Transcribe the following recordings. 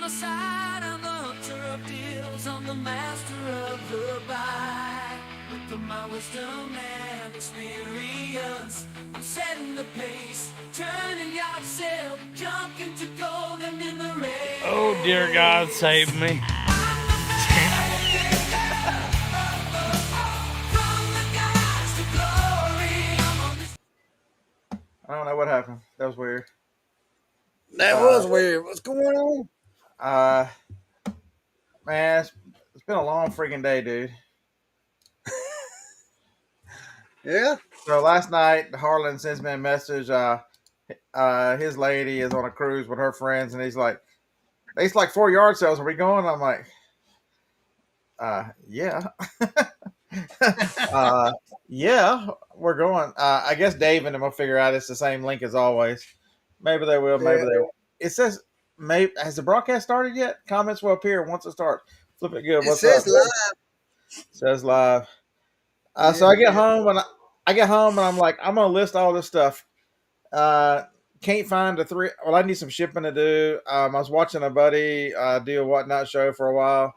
my side, I'm the hunter of deals, I'm the master of the buy. With my wisdom and experience, I'm setting the pace, turning yard sale, junk into gold and in the race. Oh, dear God, save me. I don't know what happened. That was weird. That was weird. What's going on? Man, it's been a long freaking day, dude. Yeah. So last night, Harlan sends me a message. His lady is on a cruise with her friends, and he's like, "It's like 4 yard sales. Are we going?" I'm like, "Yeah, yeah, we're going." I guess Dave and them will figure out it's the same link as always. Maybe they will. Maybe they won't. It says, "Maybe has the broadcast started yet?" Comments will appear once it starts. Flip it good. It What's says up? live. Says live. So I get home and I'm like, I'm gonna list all this stuff. Can't find the three. Well, I need some shipping to do. I was watching a buddy do a whatnot show for a while.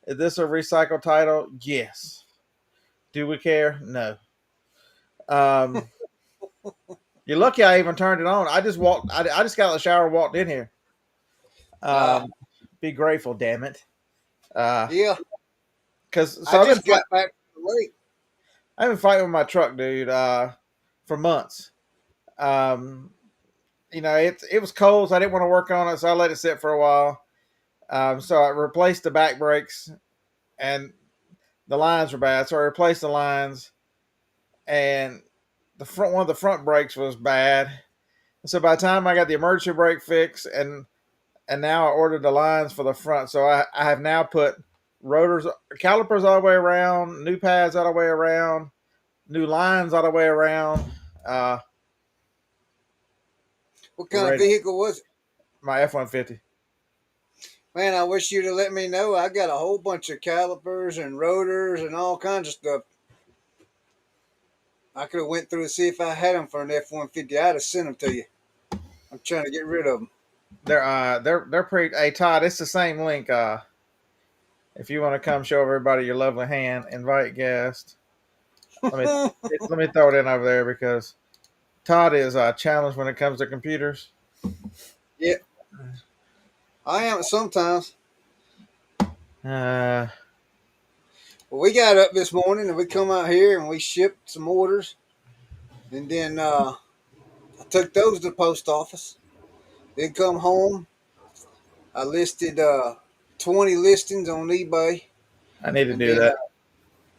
Is this a recycle title? Yes. Do we care? No. Um, you're lucky I even turned it on. I just walked. I just got out of the shower, and walked in here. Be grateful, damn it. Yeah. Because I just got back from the lake. I've been fighting with my truck, dude, for months. It was cold, so I didn't want to work on it, so I let it sit for a while. So I replaced the back brakes, and the lines were bad, so I replaced the lines, and one of the front brakes was bad. So by the time I got the emergency brake fixed, and now I ordered the lines for the front, so I have now put rotors, calipers all the way around, new pads all the way around, new lines all the way around. What kind of vehicle was it? My F-150. Man, I wish you'd have let me know. I got a whole bunch of calipers and rotors and all kinds of stuff. I could have went through and see if I had them for an F-150. I'd have sent them to you. I'm trying to get rid of them. They're pretty. Hey Todd, it's the same link. If you want to come show everybody your lovely hand, invite guest. Let me throw it in over there because Todd is challenged when it comes to computers. Yeah, I am sometimes. Uh, Well, we got up this morning and we come out here and we shipped some orders, and then I took those to the post office. Then come home. I listed 20 listings on eBay, I need to and do then that.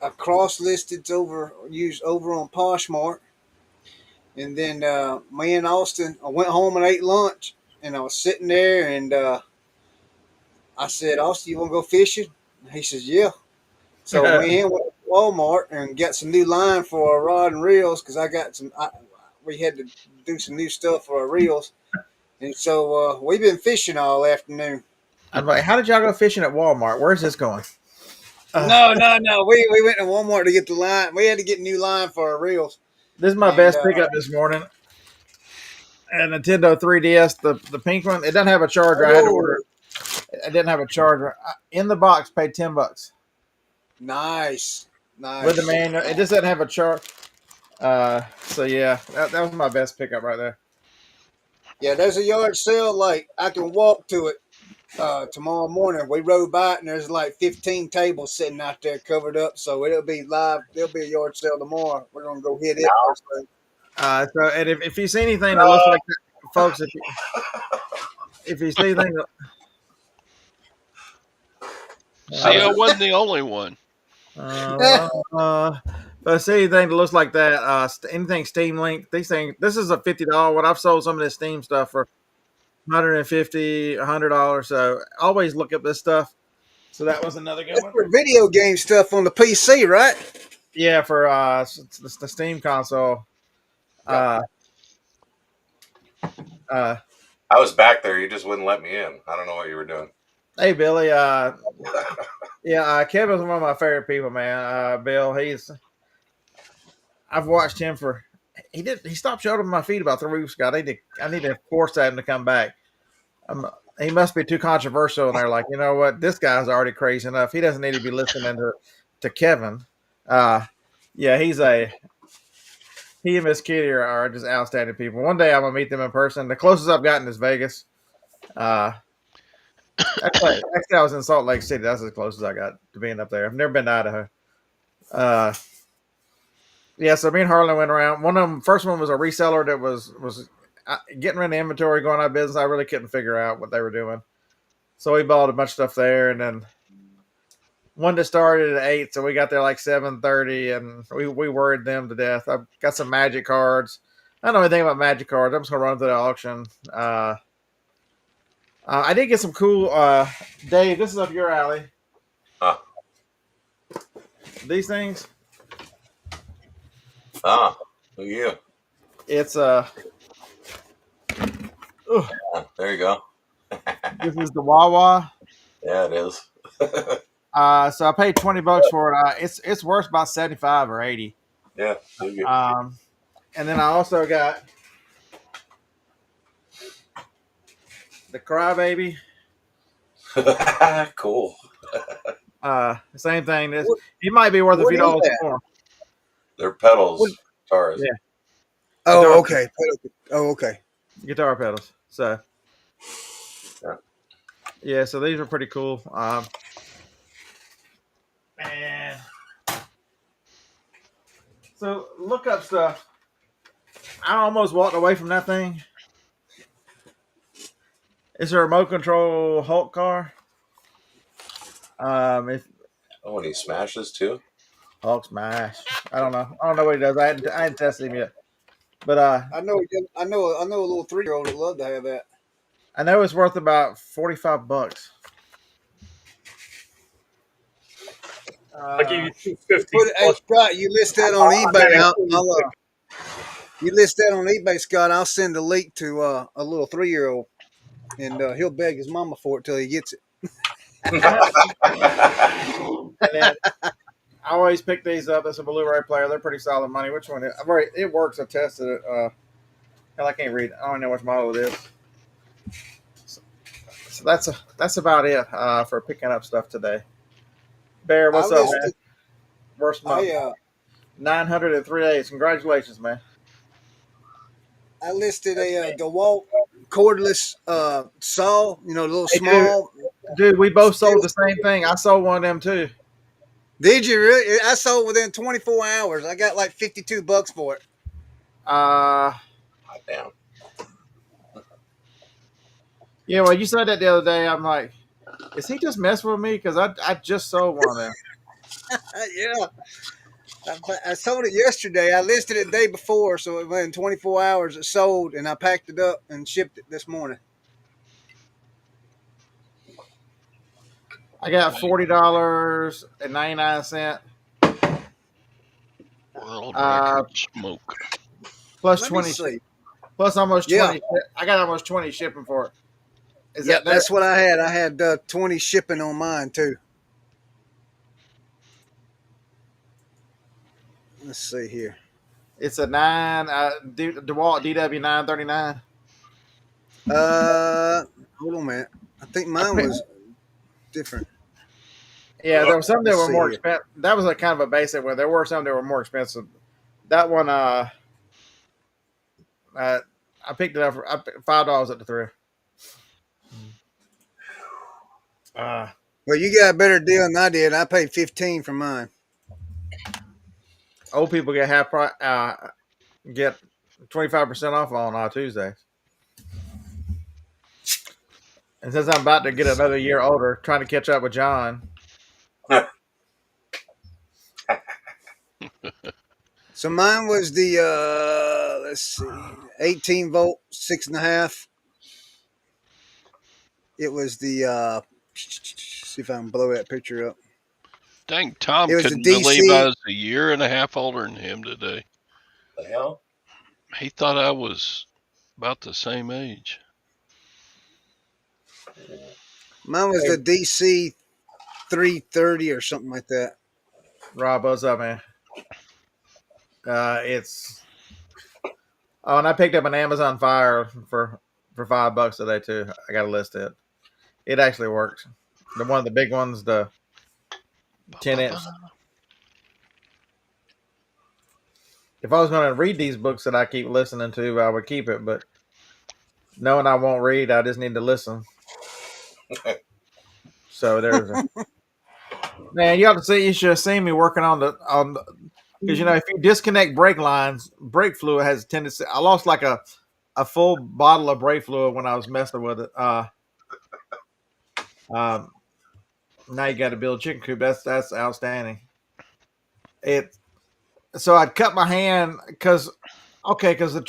I cross listed over on Poshmark. And then me and Austin, I went home and ate lunch, and I was sitting there, and I said, "Austin, you want to go fishing?" And he says, "Yeah." So me and him went to Walmart and got some new line for our rod and reels because I got some. We had to do some new stuff for our reels, and so we've been fishing all afternoon. I'm like, how did y'all go fishing at Walmart? Where's this going? No. We went to Walmart to get the line. We had to get new line for our reels. This is my best pickup this morning. A Nintendo 3DS, the pink one. It doesn't have a charger. I had to order it. It didn't have a charger in the box. Paid $10. Nice. With the manual. It just doesn't have a charge. So yeah, that was my best pickup right there. Yeah, there's a yard sale. Like I can walk to it tomorrow morning. We rode by it, and there's like 15 tables sitting out there covered up. So it'll be live. There'll be a yard sale tomorrow. We're gonna go hit it. So and if you see anything that looks like that, folks, if you see anything, See, I wasn't the only one. but see anything that looks like that, anything Steam Link, these things. This is a $50 one. I've sold some of this Steam stuff for $150, $100. So always look up this stuff. So that was another good one. For video game stuff on the PC, right? Yeah, for the Steam console. I was back there. You just wouldn't let me in. I don't know what you were doing. Hey, Billy. Kevin's one of my favorite people, man. Bill, I've watched him he stopped showing up my feed about 3 weeks ago. I need to force him to come back. he must be too controversial. And they're like, you know what? This guy's already crazy enough. He doesn't need to be listening to Kevin. Yeah, he and Miss Kitty are just outstanding people. One day I'm gonna meet them in person. The closest I've gotten is Vegas. Uh, actually, I was in Salt Lake City. That's as close as I got to being up there. I've never been to Idaho. Uh, yeah, so me and Harlan went around. One of them, first one was a reseller that was getting rid of inventory, going out of business. I really couldn't figure out what they were doing, so we bought a bunch of stuff there. And then one that started at 8, so we got there like 7:30, and we worried them to death. I've got some magic cards. I don't know anything about magic cards. I'm just gonna run through the auction. I did get some cool. Dave, this is up your alley. Ah, These things. who you? It's There you go. this is the Wawa. Yeah, it is. So I paid $20 for it. It's worth about 75 or 80. Yeah, you get And then I also got the Crybaby. cool. Same thing. This What- it might be worth a what few is dollars that? more. They're pedals, guitars. Yeah. Oh, Guitar- okay. Oh, okay. Guitar pedals. So Yeah. yeah, so these are pretty cool. And so look up stuff. I almost walked away from that thing. It's a remote control Hulk car. If Oh, and he smashes too. Hulk smash, I don't know. I don't know what he does. I hadn't tested him yet, but I know a little 3-year-old would love to have that. I know it's worth about $45. I'll give you 250. Hey, Scott, you list that on eBay. You list that on eBay, Scott. I'll send a link to a little 3-year-old, and he'll beg his mama for it till he gets it. And then I always pick these up. It's a Blu-ray player. They're pretty solid money. Which one? It works. I tested it. Hell, I can't read. I don't know which model it is. So that's about it for picking up stuff today. Bear, what's up, man? Worst month. 900 in 3 days. Congratulations, man. I listed a DeWalt cordless saw. You know, a little Hey, small. Dude, we both sold the same thing. I sold one of them too. Did you really? I sold within 24 hours. I got like $52 for it. Damn. Yeah, well, you said that the other day. I'm like, is he just messing with me? Because I just sold one of them. Yeah. I sold it yesterday. I listed it the day before, so within 24 hours it sold, and I packed it up and shipped it this morning. I got $40.99 World record smoke. plus Let 20. me see. Plus almost Yeah. 20. I got almost 20 shipping for it. Is Yeah, that that's what I had. I had 20 shipping on mine too. Let's see here. It's a DeWalt DW939. Hold on a minute. I think mine was different. Yeah, there were some that Let's were see more here. expensive. That was a kind of a basic one. There were some that were more expensive. That one, I picked it up for $5 at the thrift. Well, you got a better deal than I did. I paid 15 for mine. Old people get get 25% off on Tuesdays. And since I'm about to get another year older, trying to catch up with John. So mine was the let's see, 18 volt, 6.5. It was the see if I can blow that picture up. Dang, Tom It was couldn't the believe DC. I was a year and a half older than him today. The hell? He thought I was about the same age. Mine was the DC 330 or something like that. Rob, what's up, man? It's and I picked up an Amazon Fire for $5 today too. I got to list it. It actually works. The one of the big ones, the 10-inch. If I was going to read these books that I keep listening to, I would keep it. But knowing I won't read, I just need to listen. So there's a man. You have to see. You should have seen me working on because if you disconnect brake lines, brake fluid has a tendency. I lost like a full bottle of brake fluid when I was messing with it. Now you got to build a chicken coop. That's outstanding. So I'd cut my hand because the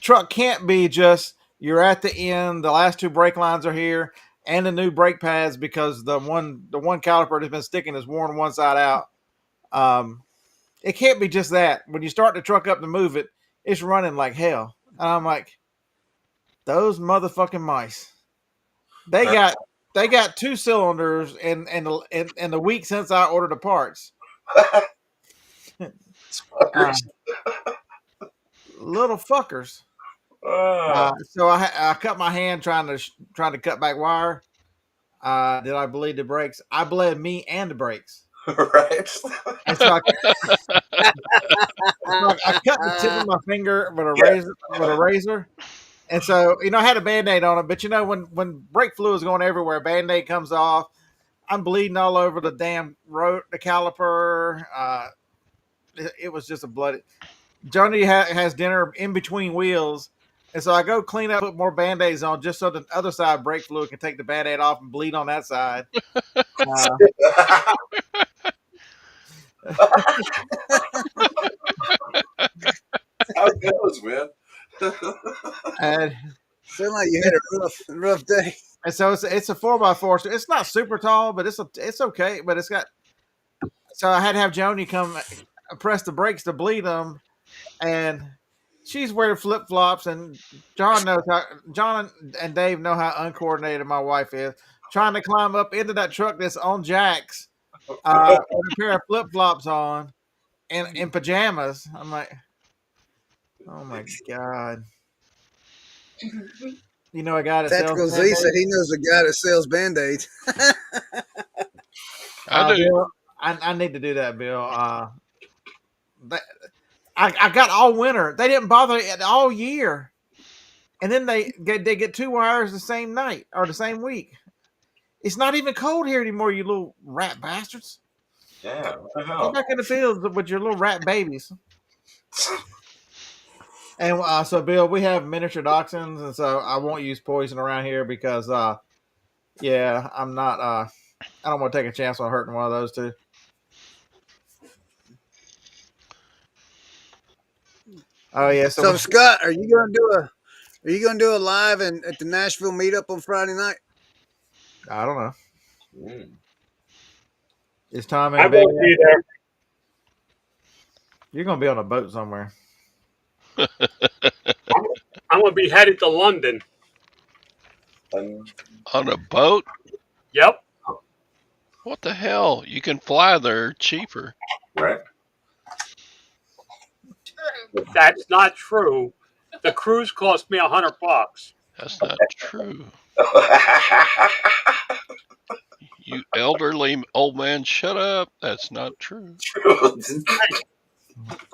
truck can't be just you're at the end. The last two brake lines are here and the new brake pads because the one caliper that's been sticking is worn one side out. It can't be just that. When you start the truck up to move it, it's running like hell. And I'm like, those motherfucking mice. They got two cylinders in the week since I ordered the parts. Little fuckers. So I cut my hand trying to cut back wire. Did I bleed the brakes? I bled me and the brakes. Right. And so I cut the tip of my finger with a razor. And so, I had a Band-Aid on it, but when brake fluid is going everywhere, Band-Aid comes off. I'm bleeding all over the damn the caliper. It was just a bloody. Johnny has dinner in between wheels. And so I go clean up, put more Band-Aids on just so the other side brake fluid can take the Band-Aid off and bleed on that side. How it goes, man. And Sound like you had a rough day. And so it's a 4x4. So it's not super tall, but it's okay. But it's got. So I had to have Joni come press the brakes to bleed them, and she's wearing flip flops. And John and Dave know how uncoordinated my wife is. Trying to climb up into that truck that's on jacks with a pair of flip flops on, and in pajamas. I'm like, oh my god. A guy that Tactical sells Z said he knows a guy that sells Band-Aids. I do. Bill, I need to do that, Bill. I got all winter. They didn't bother it all year, and then they get 2 wires the same night or the same week. It's not even cold here anymore, you little rat bastards. Yeah, what the Go hell? back in the fields with your little rat babies. And so, Bill, we have miniature dachshunds, and so I won't use poison around here because, I'm not. I don't want to take a chance on hurting one of those two. Oh yeah. So Scott, are you gonna do a live at the Nashville meetup on Friday night? I don't know. Mm. Is Tom I in bed? won't be there. You're gonna be on a boat somewhere. I'm going to be headed to London. On a boat? Yep. What the hell? You can fly there cheaper. Right. That's not true. The cruise cost me $100. That's not true. You elderly old man, shut up. That's not true.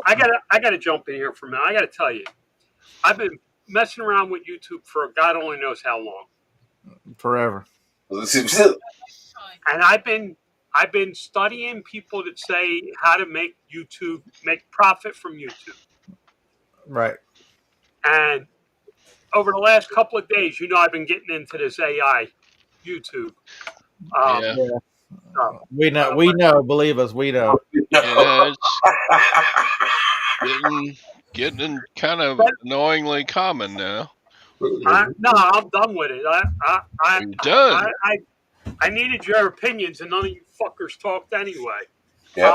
I gotta jump in here for a minute. I gotta tell you, I've been messing around with YouTube for God only knows how long. Forever. And I've been studying people that say how to make profit from YouTube. Right. And over the last couple of days, I've been getting into this AI YouTube. Yeah. We know. Believe us, we know. Yeah, it's getting kind of annoyingly common now. No, I'm done with it. You're done. I needed your opinions, and none of you fuckers talked anyway. Yep.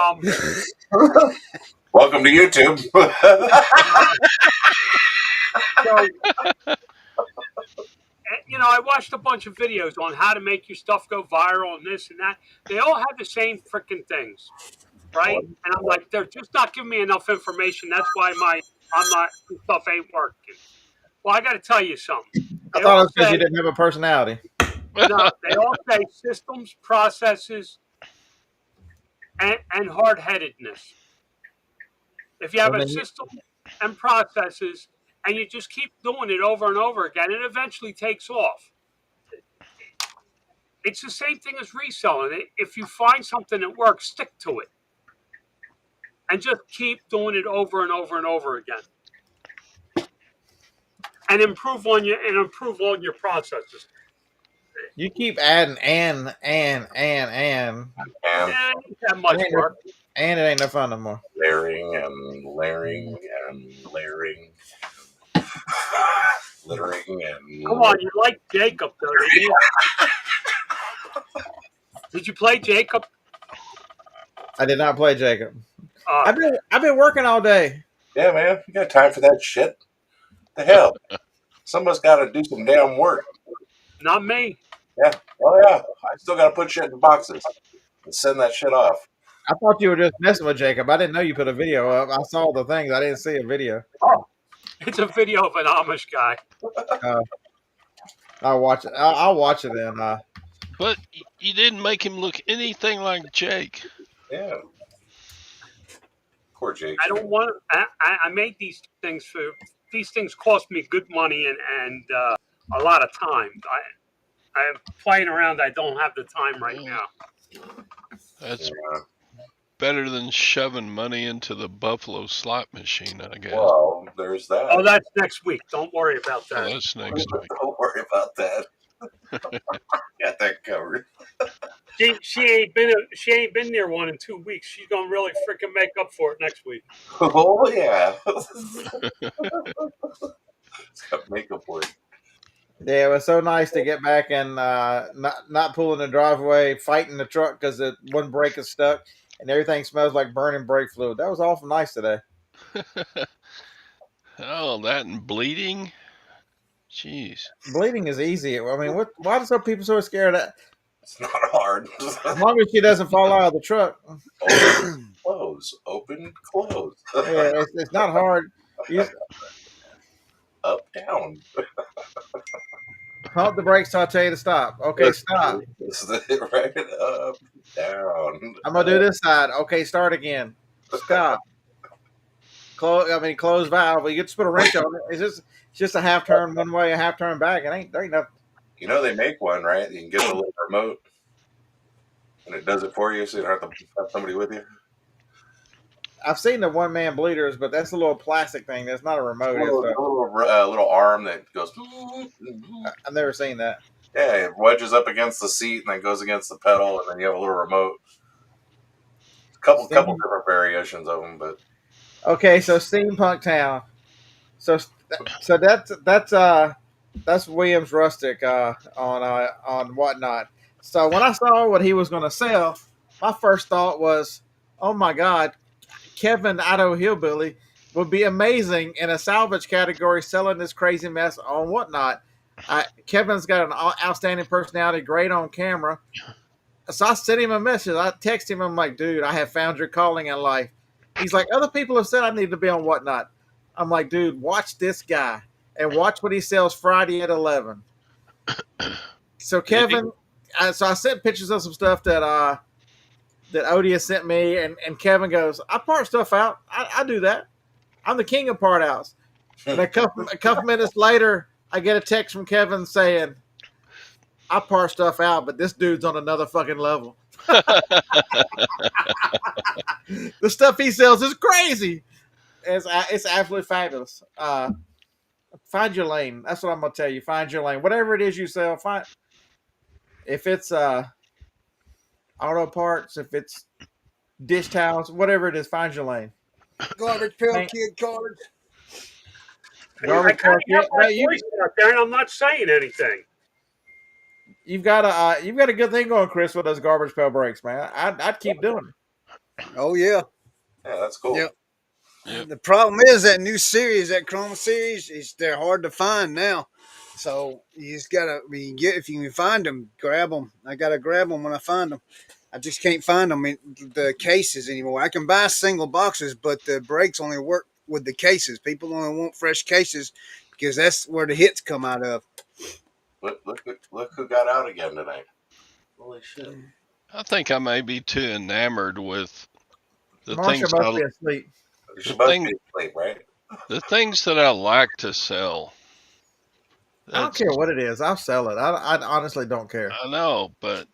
Welcome to YouTube. So, I watched a bunch of videos on how to make your stuff go viral and this and that. They all have the same freaking things, right? And I'm like, they're just not giving me enough information. That's why my stuff ain't working. Well, I got to tell you something. I thought it was because you didn't have a personality. No, they all say systems, processes, and hard headedness. If you have And a then system and processes and you just keep doing it over and over again, it eventually takes off. It's the same thing as reselling. If you find something that works, stick to it and just keep doing it over and over and over again, and improve on your processes. you keep adding and. And Yeah, it ain't that It much ain't no, work. and it ain't no fun no more. layering and layering and layering. Littering Come and on, you like Jacob though, didn't you? Did you play Jacob? I did not play Jacob. Uh, I've been working all day. yeah, man, you got time for that shit? The hell, somebody's got to do some damn work. Not me. Yeah, oh yeah, I still got to put shit in boxes and send that shit off. I thought you were just messing with Jacob. I didn't know you put a video up. I saw the things. I didn't see a video. Oh, it's a video of an Amish guy. Uh, I'll watch it. I'll watch it then. But you didn't make him look anything like Jake. Yeah, poor Jake. I don't want. I made these things for. These things cost me good money and a lot of time. I'm playing around. I don't have the time right now. That's Yeah. better than shoving money into the Buffalo slot machine, I guess. Well, there's that. Oh, that's next week. Don't worry about Oh, that. that's next week. Don't worry about that. Got that covered. She ain't been near one in 2 weeks. She's gonna really freaking make up for it next week. Oh yeah. It's got makeup for it. Yeah, it was so nice to get back and not pulling the driveway, fighting the truck because one brake is stuck and everything smells like burning brake fluid. That was awful nice today. Oh, that and bleeding? Jeez. Bleeding is easy. I mean, why are some people so scared of that? It's not hard. As long as she doesn't fall out of the truck. Open, close. Open, close. Yeah, it's not hard. You Up, down. pump the brakes till I tell you to stop. Okay, stop. Right up, down. I'm gonna do this side. Okay, start again. Stop. Close valve. You get to put a wrench on it. It's just a half turn one way, a half turn back. There ain't nothing. You know they make one, right? You can get the little remote, and it does it for you, so you don't have to have somebody with you. I've seen the one man bleeders, but that's a little plastic thing. That's not a remote. Little arm that goes. I've never seen that. Yeah, it wedges up against the seat and then goes against the pedal, and then you have a little remote. Couple different variations of them, but Okay, so Steampunk Town. So that's Williams Rustic on Whatnot. So when I saw what he was going to sell, my first thought was, oh my God, Kevin Idaho Hillbilly would be amazing in a salvage category selling this crazy mess on Whatnot. Kevin's got an outstanding personality, great on camera. So I sent him a message. I text him. I'm like, dude, I have found your calling in life. He's like, other people have said I need to be on Whatnot. I'm like, dude, watch this guy and watch what he sells Friday at 11. So Kevin, so I sent pictures of some stuff that Odie has sent me, and Kevin goes, I part stuff out. I do that. I'm the king of part outs. And a couple minutes later, I get a text from Kevin saying, I part stuff out, but this dude's on another fucking level. The stuff he sells is crazy. It's absolutely fabulous. Find your lane. That's what I'm gonna tell you. Find your lane. Whatever it is you sell, find. If it's auto parts, if it's dish towels, whatever it is, find your lane. Garbage pail kid cards. Garbage I truck, have my voice out there, and I'm not saying anything. You've got a good thing going, Chris, with those garbage pail breaks, man. I'd keep doing it. Oh yeah. yeah, that's cool. Yep. Yep. The problem is that new series, that Chroma series, they're hard to find now. So you just gotta, if you can find them, grab them. I gotta grab them when I find them. I just can't find them in the cases anymore. I can buy single boxes, but the brakes only work with the cases. People only want fresh cases because that's where the hits come out of. Look who got out again tonight. Holy shit! I think I may be too enamored with the Marsha things must be asleep. She the must thing be asleep, right? the things that I like to sell. I don't That's care what it is. I'll sell it. I honestly don't care. I know, but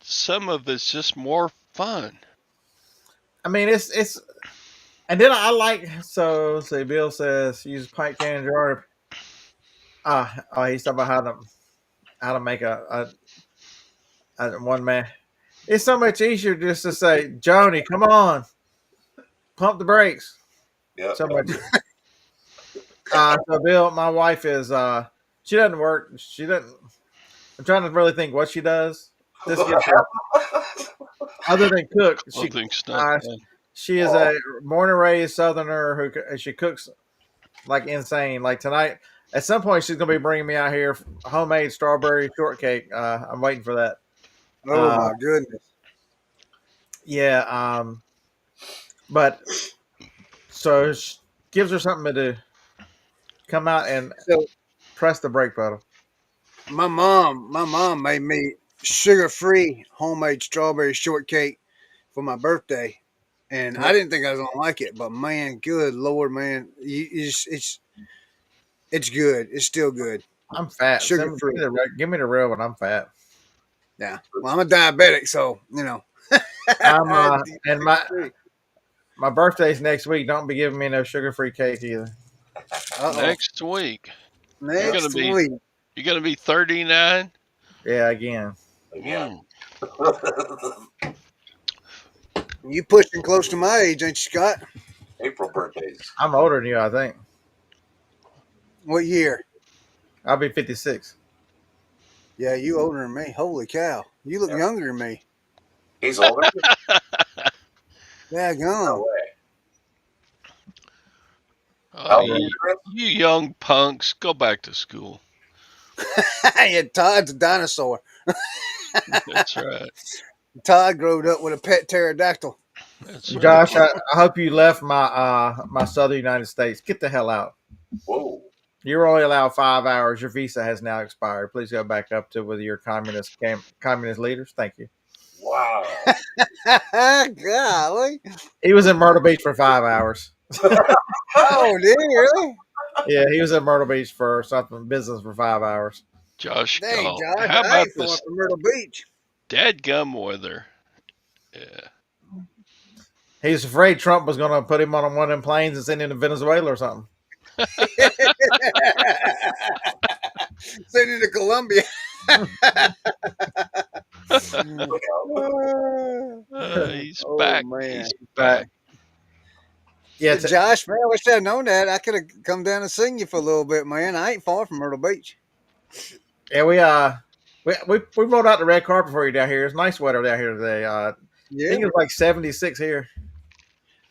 some of it's just more fun. I mean, it's. And then I like so. Let's see, Bill says use pipe can jar. He's talking about how to make a one man. It's so much easier just to say, Joni, come on, pump the brakes. Yep. So much. So Bill, my wife is she doesn't work. She doesn't. I'm trying to really think what she does. This gets her other than cook. Clothing's not Uh, fun. she is a born and raised Southerner who she cooks like insane. Like tonight, at some point, she's gonna be bringing me out here homemade strawberry shortcake. I'm waiting for that. Oh my goodness. Yeah. But so she gives her something to do. Come out and So press the brake pedal. my mom made me sugar-free homemade strawberry shortcake for my birthday, and I didn't think I was gonna like it, but man, good lord, man, it's good. It's still good. I'm fat. Sugar-free. Give me the real one. I'm fat. Yeah. Well, I'm a diabetic, so I'm Sugar-free. and my birthday's next week. Don't be giving me no sugar free cake either. Uh-oh. Next week. Next be- week. You're gonna be 39. Yeah, again. Yeah. You pushing close to my age, ain't you, Scott? April birthdays. I'm older than you. I think What year? I'll be 56. Yeah, you older than me. Holy cow. You look Yeah. younger than me. He's older. Yeah, No gone. way. Oh, How old are you, Chris? you young punks, go back to school. Yeah, Todd's a dinosaur. That's right. Todd growed up with a pet pterodactyl. That's right. Josh, I hope you left my southern United States. Get the hell out. Whoa. You're only allowed 5 hours. Your visa has now expired. Please go back up to with your communist leaders. Thank you. Wow. Golly. He was in Myrtle Beach for 5 hours. Oh, did he really? Yeah, he was in Myrtle Beach for something business for 5 hours. Josh, Dang, oh, Josh, how I about ain't far this from Myrtle Beach. dadgum weather? Yeah. He was afraid Trump was going to put him on one of them planes and send him to Venezuela or something. Send it to Colombia. He's Oh, back. man. He's back. Yeah, Josh, man, I wish I'd known that. I could have come down and seen you for a little bit, man. I ain't far from Myrtle Beach. yeah, we rolled out the red carpet for you down here. It's nice weather down here today. I Yeah. think it was like 76 here.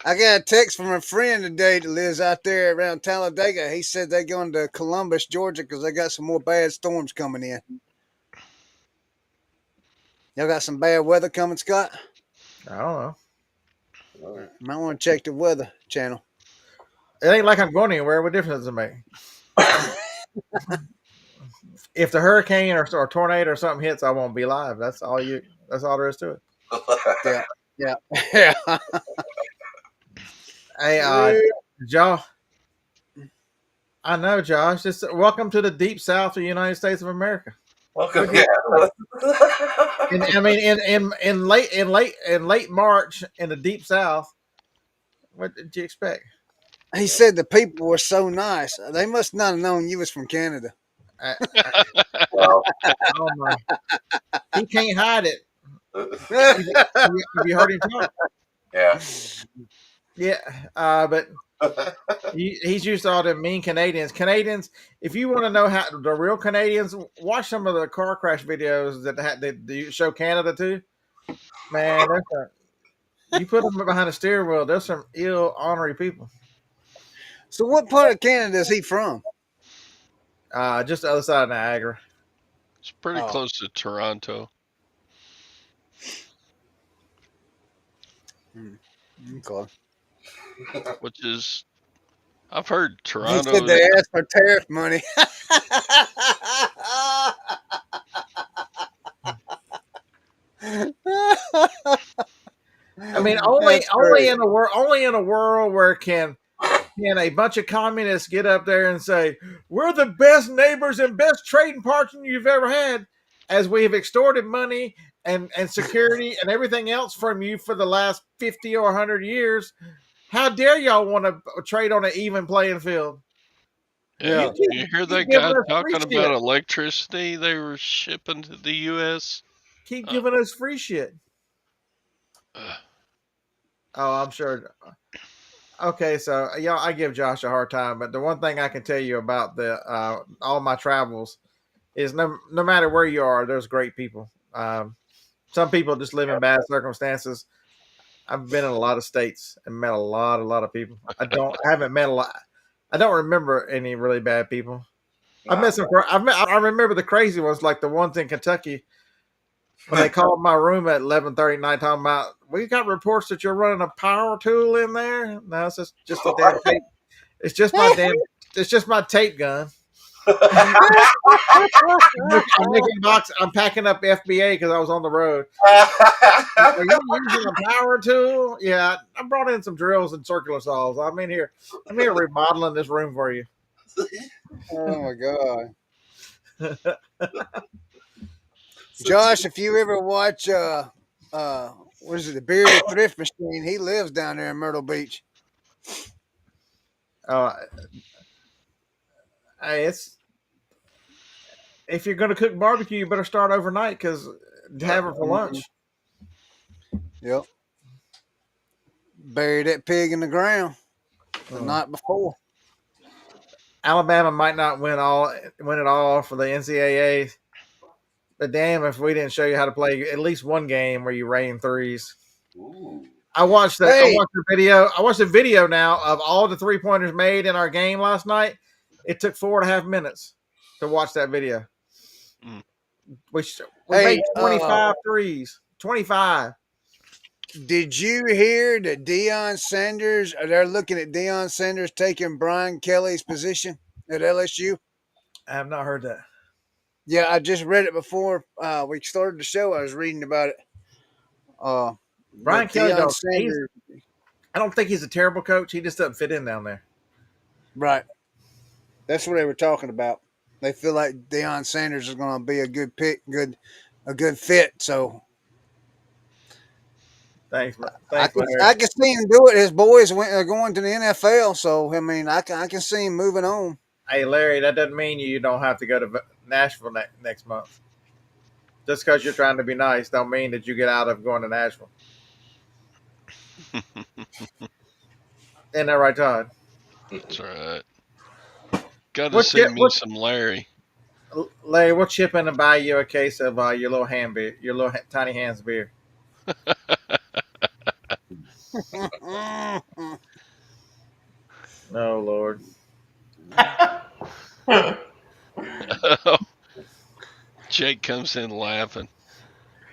I got a text from a friend today that lives out there around Talladega. He said they're going to Columbus, Georgia, because they got some more bad storms coming in. Y'all got some bad weather coming, Scott? I don't know. Might want to check the weather channel. It ain't like I'm going anywhere. What difference does it make? If the hurricane or tornado or something hits, I won't be alive. That's all there is to it. Yeah. Yeah. Hey, Josh. I know, Josh. Welcome to the deep south of the United States of America. Welcome. Yeah. I mean, in late March in the deep south. What did you expect? He said the people were so nice. They must not have known you was from Canada. Well, Oh my! He can't hide it. Have you heard him talk? yeah. Yeah, but he's used to all the mean Canadians. Canadians, if you want to know how the real Canadians, watch some of the car crash videos that show Canada too. Man, you put them behind a steering wheel. There's some ill honorary people. So what part of Canada is he from? Just the other side of Niagara. It's pretty Oh. close to Toronto. Okay. Which is, I've heard He Toronto. said they asked for tariff money. mean, only That's great. only in a world where can a bunch of communists get up there and say we're the best neighbors and best trading partner you've ever had, as we have extorted money and security and everything else from you for the last 50 or 100 years. How dare y'all want to trade on an even playing field? Hey, Yeah. You keep, you hear keep that giving guy us free talking about shit. electricity they were shipping to the U.S.? Keep Uh, giving us free shit. uh, Oh, I'm sure. Okay, so yeah, I give Josh a hard time, but the one thing I can tell you about the all my travels is no matter where you are, there's great people. Some people just live in bad circumstances. I've been in a lot of states and met a lot of people. I haven't met a lot. I don't remember any really bad people. I Nah. met some. I remember the crazy ones, like the ones in Kentucky when they called my room at 11:30 at night, talking about we got reports that you're running a power tool in there. No, it's just a damn tape. It's just my damn. It's just my tape gun. I'm making box. I'm packing up FBA because I was on the road. Are you using a power tool? Yeah, I brought in some drills and circular saws. I'm here remodeling this room for you. Oh my God. Josh, if you ever watch what is it, the Bearded Thrift Machine, he lives down there in Myrtle Beach. Uh, Hey, it's if you're going to cook barbecue, you better start overnight because have it for Mhm. lunch. Yep. Bury that pig in the ground the Uh, night before. Alabama might not win it all for the NCAA, but damn if we didn't show you how to play at least one game where you rain threes. Ooh. I watched the I Hey, watched the video. I watched the video now of all the 3-pointers made in our game last night. It took 4.5 minutes to watch that video. mm. We hey, made 25 threes. 25. did you hear that Deion Sanders? They're looking at Deion Sanders taking Brian Kelly's position at LSU. I have not heard that. Yeah, I just read it before we started the show. I was reading about it. Brian But Kelly Deion don't Sanders, I don't think he's a terrible coach. He just doesn't fit in down there. right? That's what they were talking about. They feel like Deion Sanders is going to be a good pick, a good fit. So Thanks, Larry. I can see him do it. His boys are going to the NFL, so I mean, I can see him moving on. Hey, Larry, that doesn't mean you don't have to go to Nashville next month. Just because you're trying to be nice, don't mean that you get out of going to Nashville. Isn't that right, Todd? That's right. Got to What chip? see me some Larry. Larry? We'll chip in and buy you a case of your little hand beer, your little tiny hands beer. Oh Lord. Jake comes in laughing.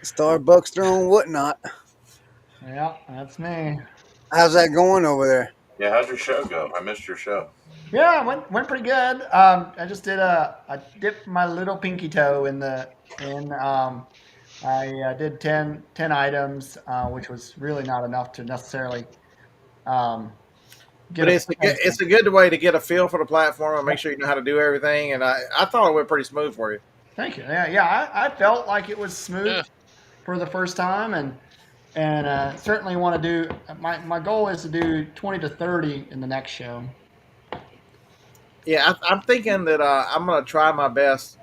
Starbucks throwing whatnot. Yeah, that's me. How's that going over there? Yeah, how'd your show go? I missed your show. Yeah, went pretty good. I just I dipped my little pinky toe in I did 10 items, which was really not enough to necessarily um, get But a it's placement. a good way to get a feel for the platform and make sure you know how to do everything. And I thought it went pretty smooth for you. Thank you. Yeah. I felt like it was smooth Yeah, for the first time, and certainly want to do. My goal is to do 20 to 30 in the next show. Yeah, I'm thinking that I'm going to try my best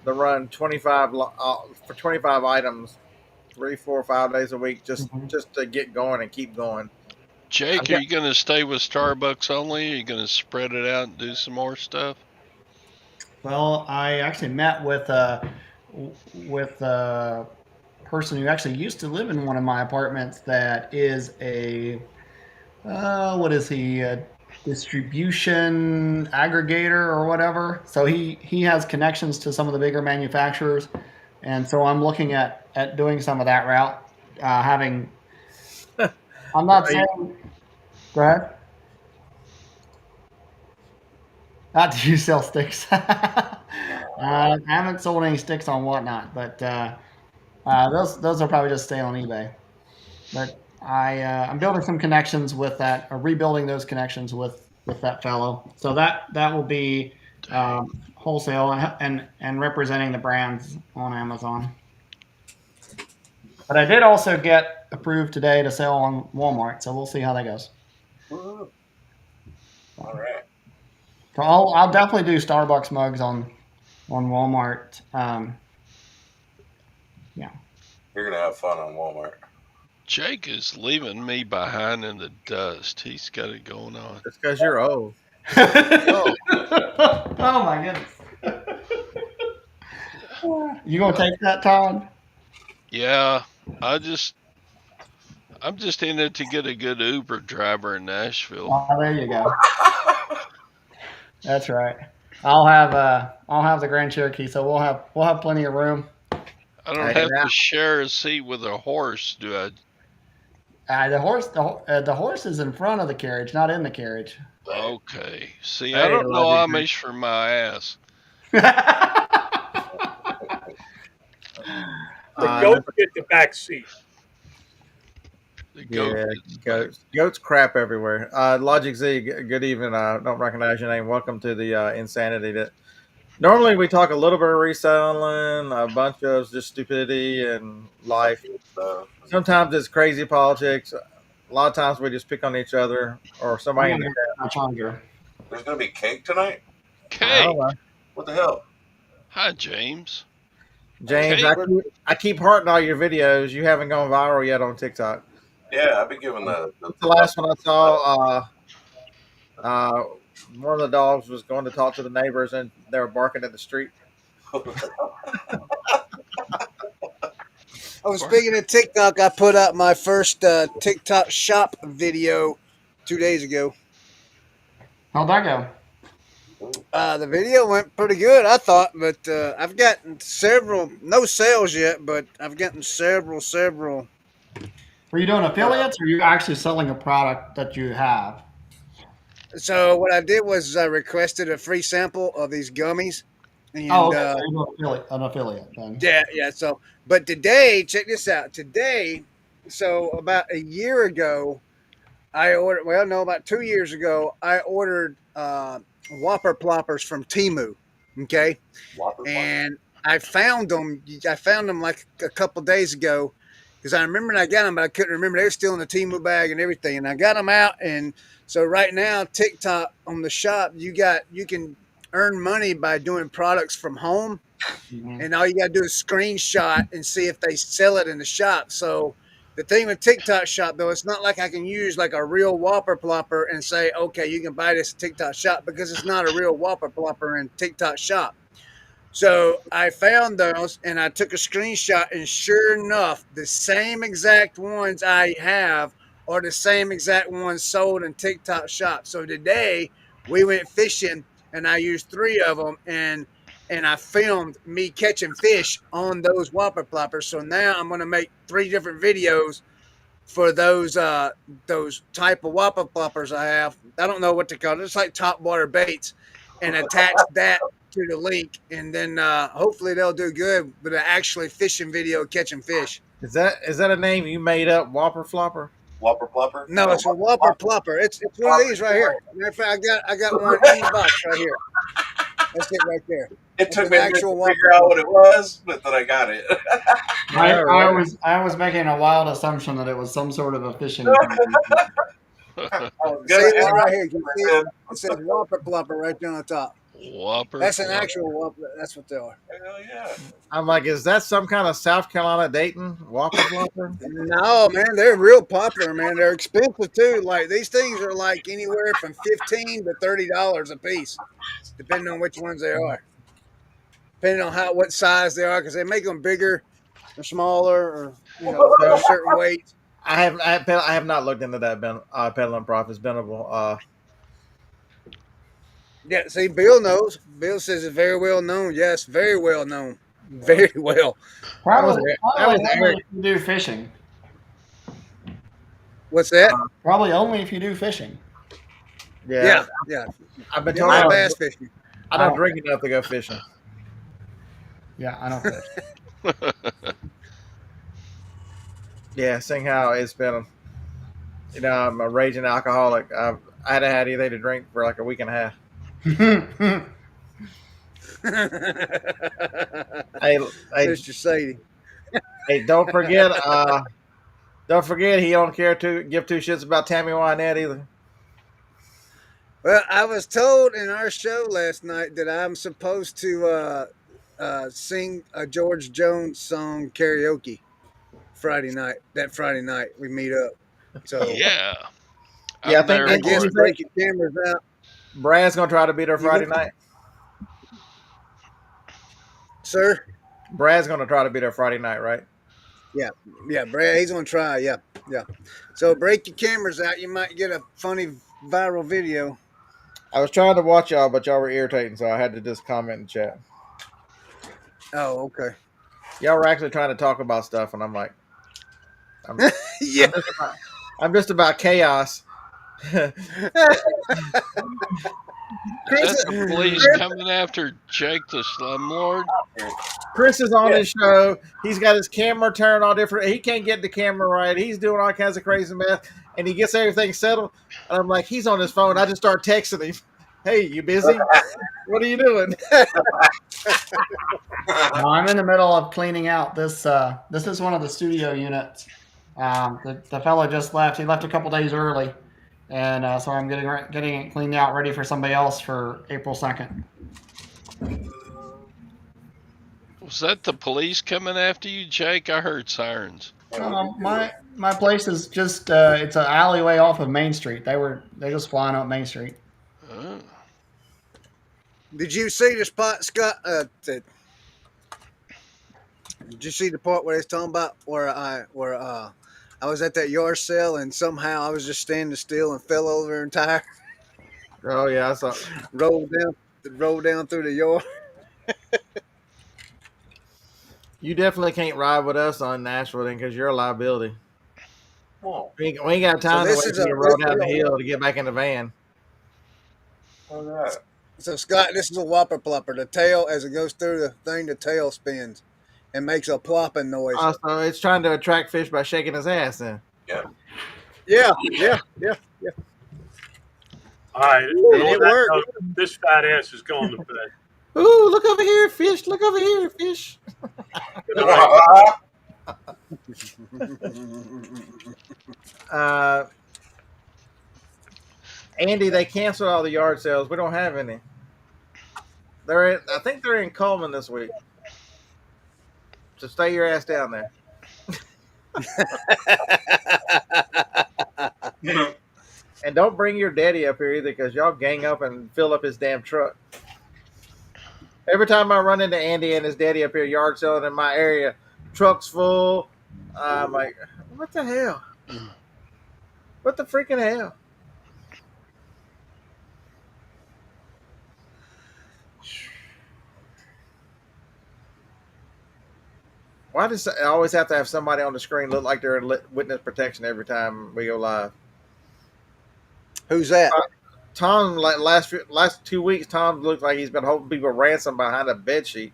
to run 25 for 25 items 3, 4, 5 days a week Mhm. just to get going and keep going. I've Jake, are got you going to stay with Starbucks only? Are you going to spread it out and do some more stuff? Well, I actually met with a person who actually used to live in one of my apartments. That is a what is he? A distribution aggregator or whatever. So he has connections to some of the bigger manufacturers, and so I'm looking at doing some of that route. Having I'm not are you, saying go ahead. Not do you sell sticks? I haven't sold any sticks on whatnot, but those will probably just stay on eBay. But I'm building some connections with that, or rebuilding those connections with that fellow. So that will be wholesale and representing the brands on Amazon. But I did also get approved today to sell on Walmart, so we'll see how that goes. Woo-hoo. All right. So I'll definitely do Starbucks mugs on Walmart. Yeah. You're gonna have fun on Walmart. Jake is leaving me behind in the dust. He's got it going on. It's because you're old. Oh my goodness. You gonna take that, Todd? Yeah, I'm just in it to get a good Uber driver in Nashville. Oh, there you go. That's right. I'll have the Grand Cherokee, so we'll have plenty of room. I don't have to share a seat with a horse, do I? The horse is in front of the carriage, not in the carriage. Okay. See, I don't know Amish for my ass. The goats get the back seat. Goats crap everywhere. Logic Z, good evening. Don't recognize your name. Welcome to the insanity. That normally we talk a little bit of reselling, a bunch of just stupidity and life. Sometimes it's crazy politics. A lot of times we just pick on each other or somebody in the chat. There's gonna be cake tonight. Cake. What the hell? Hi, James. James, I keep hearting all your videos. You haven't gone viral yet on TikTok. Yeah, I've been giving the last one I saw. One of the dogs was going to talk to the neighbors, and they were barking at the street. Oh, speaking of TikTok, I put up my first TikTok shop video 2 days ago. How'd that go? The video went pretty good, I thought, but I've gotten several, no sales yet, but I've gotten several. Were you doing affiliates, or are you actually selling a product that you have? So what I did was I requested a free sample of these gummies. And, okay. So an affiliate then. Yeah. So, but today, check this out. Today, so about a year ago, about 2 years ago, I ordered Whopper Ploppers from Temu. Okay. And I found them like a couple days ago because I remembered I got them, but I couldn't remember. They were still in the Temu bag and everything. And I got them out. And so right now, TikTok on the shop, you can earn money by doing products from home. Mm-hmm. And all you got to do is screenshot and see if they sell it in the shop. So the thing with TikTok shop, though, it's not like I can use like a real Whopper Plopper and say, okay, you can buy this at TikTok shop, because it's not a real Whopper Plopper in TikTok shop. So I found those and I took a screenshot, and sure enough, the same exact ones I have are the same exact ones sold in TikTok shop. So today we went fishing and I used 3 of them, and I filmed me catching fish on those Whopper Ploppers. So now I'm going to make 3 different videos for those type of Whopper Ploppers I have. I don't know what to call it. It's like top water baits, and attach that to the link, and then hopefully they'll do good with an actually fishing video catching fish. Is that a name you made up, Whopper Flopper? Whopper Plopper? No, it's a Whopper Plopper. It's one of these right here. Matter of fact, I got one in the box right here. That's it right there. It took me a minute to figure out what it was, but then I got it. I was making a wild assumption that it was some sort of a fishing. See that right here? It says Whopper Plopper right there on the top. Whopper. That's an actual Whopper. That's what they are. Hell yeah. I'm like, is that some kind of South Carolina Dayton Whopper Flopper? No, man, they're real popular, man. They're expensive too. Like these things are like anywhere from $15 to $30 a piece, depending on which ones they are. Depending on what size they are, because they make them bigger or smaller, or certain weights. I have not looked into that peddling profits Venable. Yeah, see, Bill knows. Bill says it's very well known. Yes, very well known. Very well. Probably only if you do fishing. What's that? Probably only if you do fishing. Yeah. I've been told bass fishing. I don't drink enough to go fishing. Yeah, I don't fish. Yeah, seeing how it's been You know, I'm a raging alcoholic. I hadn't had anything to drink for like a week and a half. Hey, hey, Mr. Sadie. hey! Don't forget, he don't care to give two shits about Tammy Wynette either. Well, I was told in our show last night that I'm supposed to sing a George Jones song karaoke Friday night. That Friday night we meet up. So Yeah, Yeah, I'm there I didn't for guess you it. say break your cameras out. Brad's gonna try to beat her You Friday what, night? sir? Brad's gonna try to beat her Friday night, right? Yeah, yeah, Brad. He's gonna try. Yeah, yeah. So break your cameras out. You might get a funny viral video. I was trying to watch y'all, but y'all were irritating, so I had to just comment in chat. Oh, okay. Y'all were actually trying to talk about stuff, and I'm like, I'm, Yeah. I'm just about, I'm just about chaos. Chris, Is that the police Chris, coming after Jake the slumlord? Chris is on his show. He's got his camera turned all different. He can't get the camera right. He's doing all kinds of crazy mess, and he gets everything settled. And I'm like, he's on his phone. I just start texting him. Hey, you busy? What are you doing? No, I'm in the middle of cleaning out this. This is one of the studio units. The fellow just left. He left a couple days early, and so I'm getting it cleaned out, ready for somebody else for April 2nd. Was that the police coming after you, Jake? I heard sirens. My place is just it's an alleyway off of Main Street. They're just flying up Main Street. Oh. Did you see the spot, Scott? Did you see the part where they was talking about where I was at that yard sale and somehow I was just standing still and fell over and tire Oh yeah, I saw. rolled down through the yard. You definitely can't ride with us on Nashville then, because you're a liability. Whoa. We ain't got So time to this wait is till a you roll down the hill to get back in the van. Look at that. so Scott, this is a whopper plopper. The tail as it goes through the thing, the tail spins and makes a plopping noise. So it's trying to attract fish by shaking his ass. Then Yeah. Yeah. All right, Ooh, and on it that worked. note, this fat ass is going to bed. ooh, look over here, fish! Look over here, fish! Good night. Uh, Andy, they canceled all the yard sales. We don't have any. I think they're in Coleman this week. So stay your ass down there. And don't bring your daddy up here either, because y'all gang up and fill up his damn truck. Every time I run into Andy and his daddy up here yard selling in my area, truck's full. I'm like, what the hell? What the freaking hell? Why does I always have to have somebody on the screen look like they're in witness protection every time we go live? Who's that? Tom, like last 2 weeks, Tom looked like he's been holding people ransom behind a bed sheet.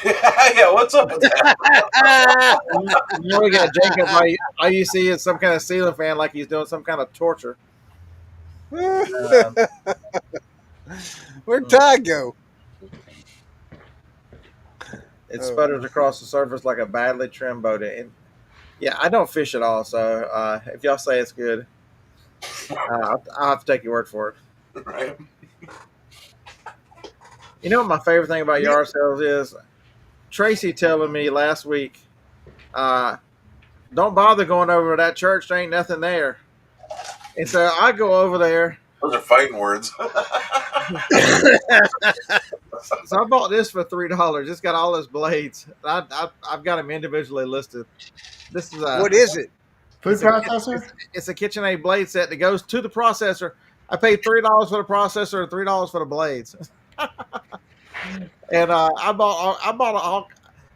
Yeah, what's up with that? You know, we got Jacob. All you see is some kind of ceiling fan, like he's doing some kind of torture. Where'd Ty go? It sputters across the surface like a badly trimmed boat. And yeah, I don't fish at all, so if y'all say it's good, I'll have to take your word for it. Right? You know what my favorite thing about yard sales is? Tracy telling me last week, don't bother going over to that church. There ain't nothing there. And so I go over there. Those are fighting words. So I bought this for $3. It's got all his blades. I've got them individually listed. This is What is it? Food processor? It's a KitchenAid blade set that goes to the processor. I paid $3 for the processor and $3 for the blades. And I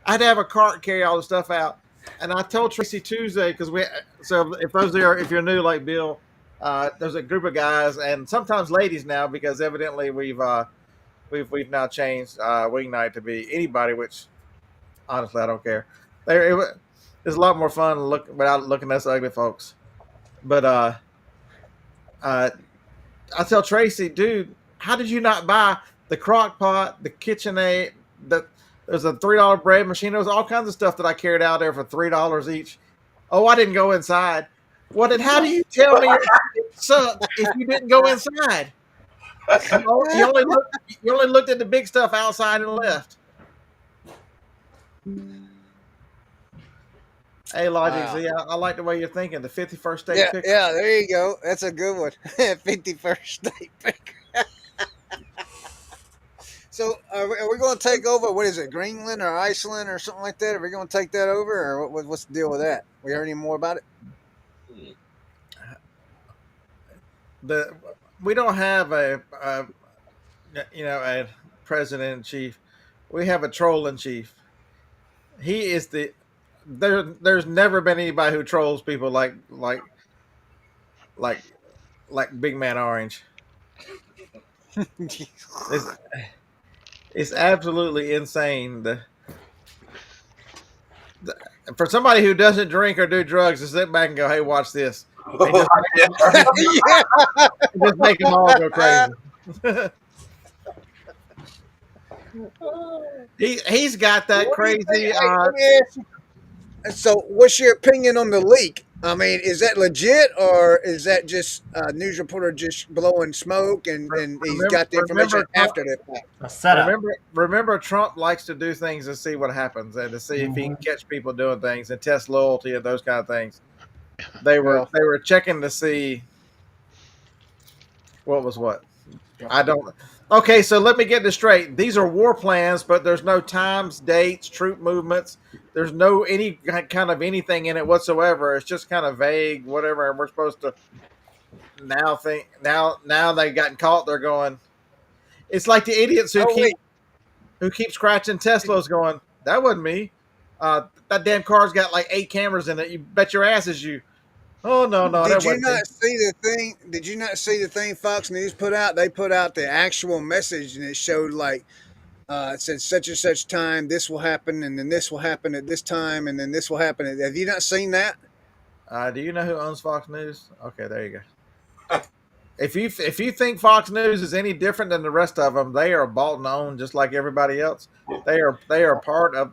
had to have a cart carry all the stuff out. And I told Tracy Tuesday, because if you're new like Bill, there's a group of guys and sometimes ladies now, because evidently we've now changed wing night to be anybody, which honestly I don't care. It's a lot more fun without looking at us ugly folks. But uh, I tell Tracy, dude, how did you not buy the crock pot, the KitchenAid, there's a $3 bread machine. There was all kinds of stuff that I carried out there for $3 each. Oh, I didn't go inside. What? And how do you tell me it sucked if you didn't go inside? You only looked at the big stuff outside and left. Hey, Logic Wow. Z, I like the way you're thinking. The 51st state Yeah, picker. yeah, there you go. That's a good one. 51st state picker. So, are we going to take over? What is it, Greenland or Iceland or something like that? Are we going to take that over, or what's the deal with that? We heard any more about it? The We don't have a a president in chief. We have a troll in chief. He is there's never been anybody who trolls people like like Big Man Orange. It's, it's absolutely insane. For somebody who doesn't drink or do drugs to sit back and go, "Hey, watch this," and Yeah. just make them all go crazy. He's got that What do you think? crazy. Hey, let me ask you. So, what's your opinion on the leak? I mean, is that legit, or is that just a news reporter just blowing smoke and he's got the information Remember Trump, after the fact? A setup. remember Trump likes to do things to see what happens and to see if he can catch people doing things and test loyalty and those kind of things. They were checking to see what was what. I don't. Okay, so let me get this straight. These are war plans, but there's no times, dates, troop movements. There's no any kind of anything in it whatsoever. It's just kind of vague, whatever. And we're supposed to now think now they've gotten caught. They're going. It's like the idiots who keep scratching Teslas, going, "That wasn't me. That damn car's got like 8 cameras in it. You bet your ass is you." Oh no, that Did you wasn't me. not see the thing? Did you not see the thing Fox News put out? They put out the actual message, and it showed like it said such and such time this will happen, and then this will happen at this time, and then this will happen. Have you not seen that? Do you know who owns Fox News? Okay, there you go. If you think Fox News is any different than the rest of them, they are bought and owned just like everybody else. They are part of.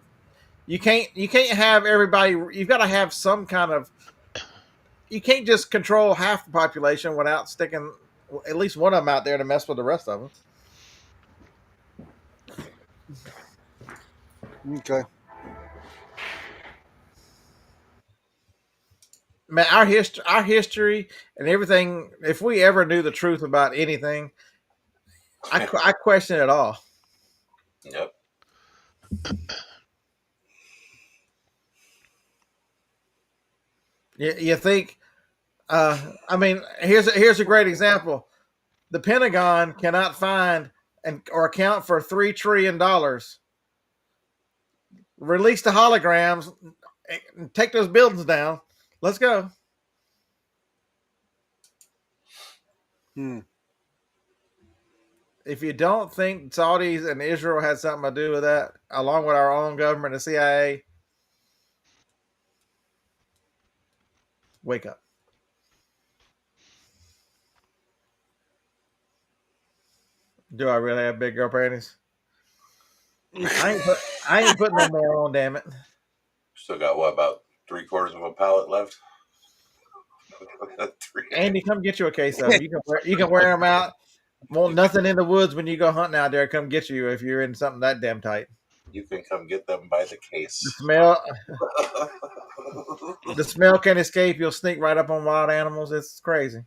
You can't have everybody. You've got to have some kind of. You can't just control half the population without sticking at least one of them out there to mess with the rest of them. Okay. Man, our history, and everything. If we ever knew the truth about anything, I question it all. Yep. You think? I mean, here's a great example. The Pentagon cannot find or account for $3 trillion. Release the holograms, and take those buildings down. Let's go. If you don't think Saudis and Israel had something to do with that, along with our own government, the CIA, wake up. Do I really have big girl panties? I ain't putting no more on. Damn it! Still got what, about 3/4 of a pallet left? Andy, come get you a case of them. You can wear them out. Won't nothing in the woods when you go hunting out there come get you if you're in something that damn tight. You can come get them by the case. The smell can escape. You'll sneak right up on wild animals. It's crazy.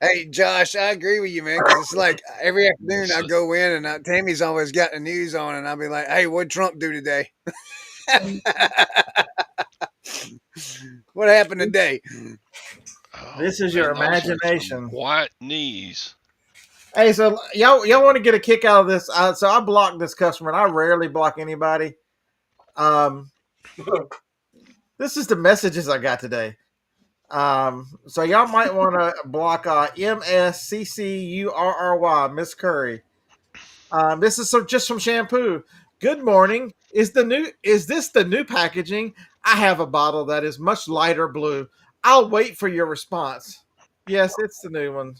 Hey, Josh, I agree with you, man. Because it's like every afternoon I go in and Tammy's always got the news on, and I'll be like, "Hey, what'd Trump do today? What happened today?" This is your imagination. White knees. Hey, so y'all want to get a kick out of this? So I blocked this customer, and I rarely block anybody. This is the messages I got today. So y'all might want to block MSCCURRY, Miss Curry. This is just some shampoo. Good morning. Is this the new packaging? I have a bottle that is much lighter blue. I'll wait for your response. Yes, it's the new one.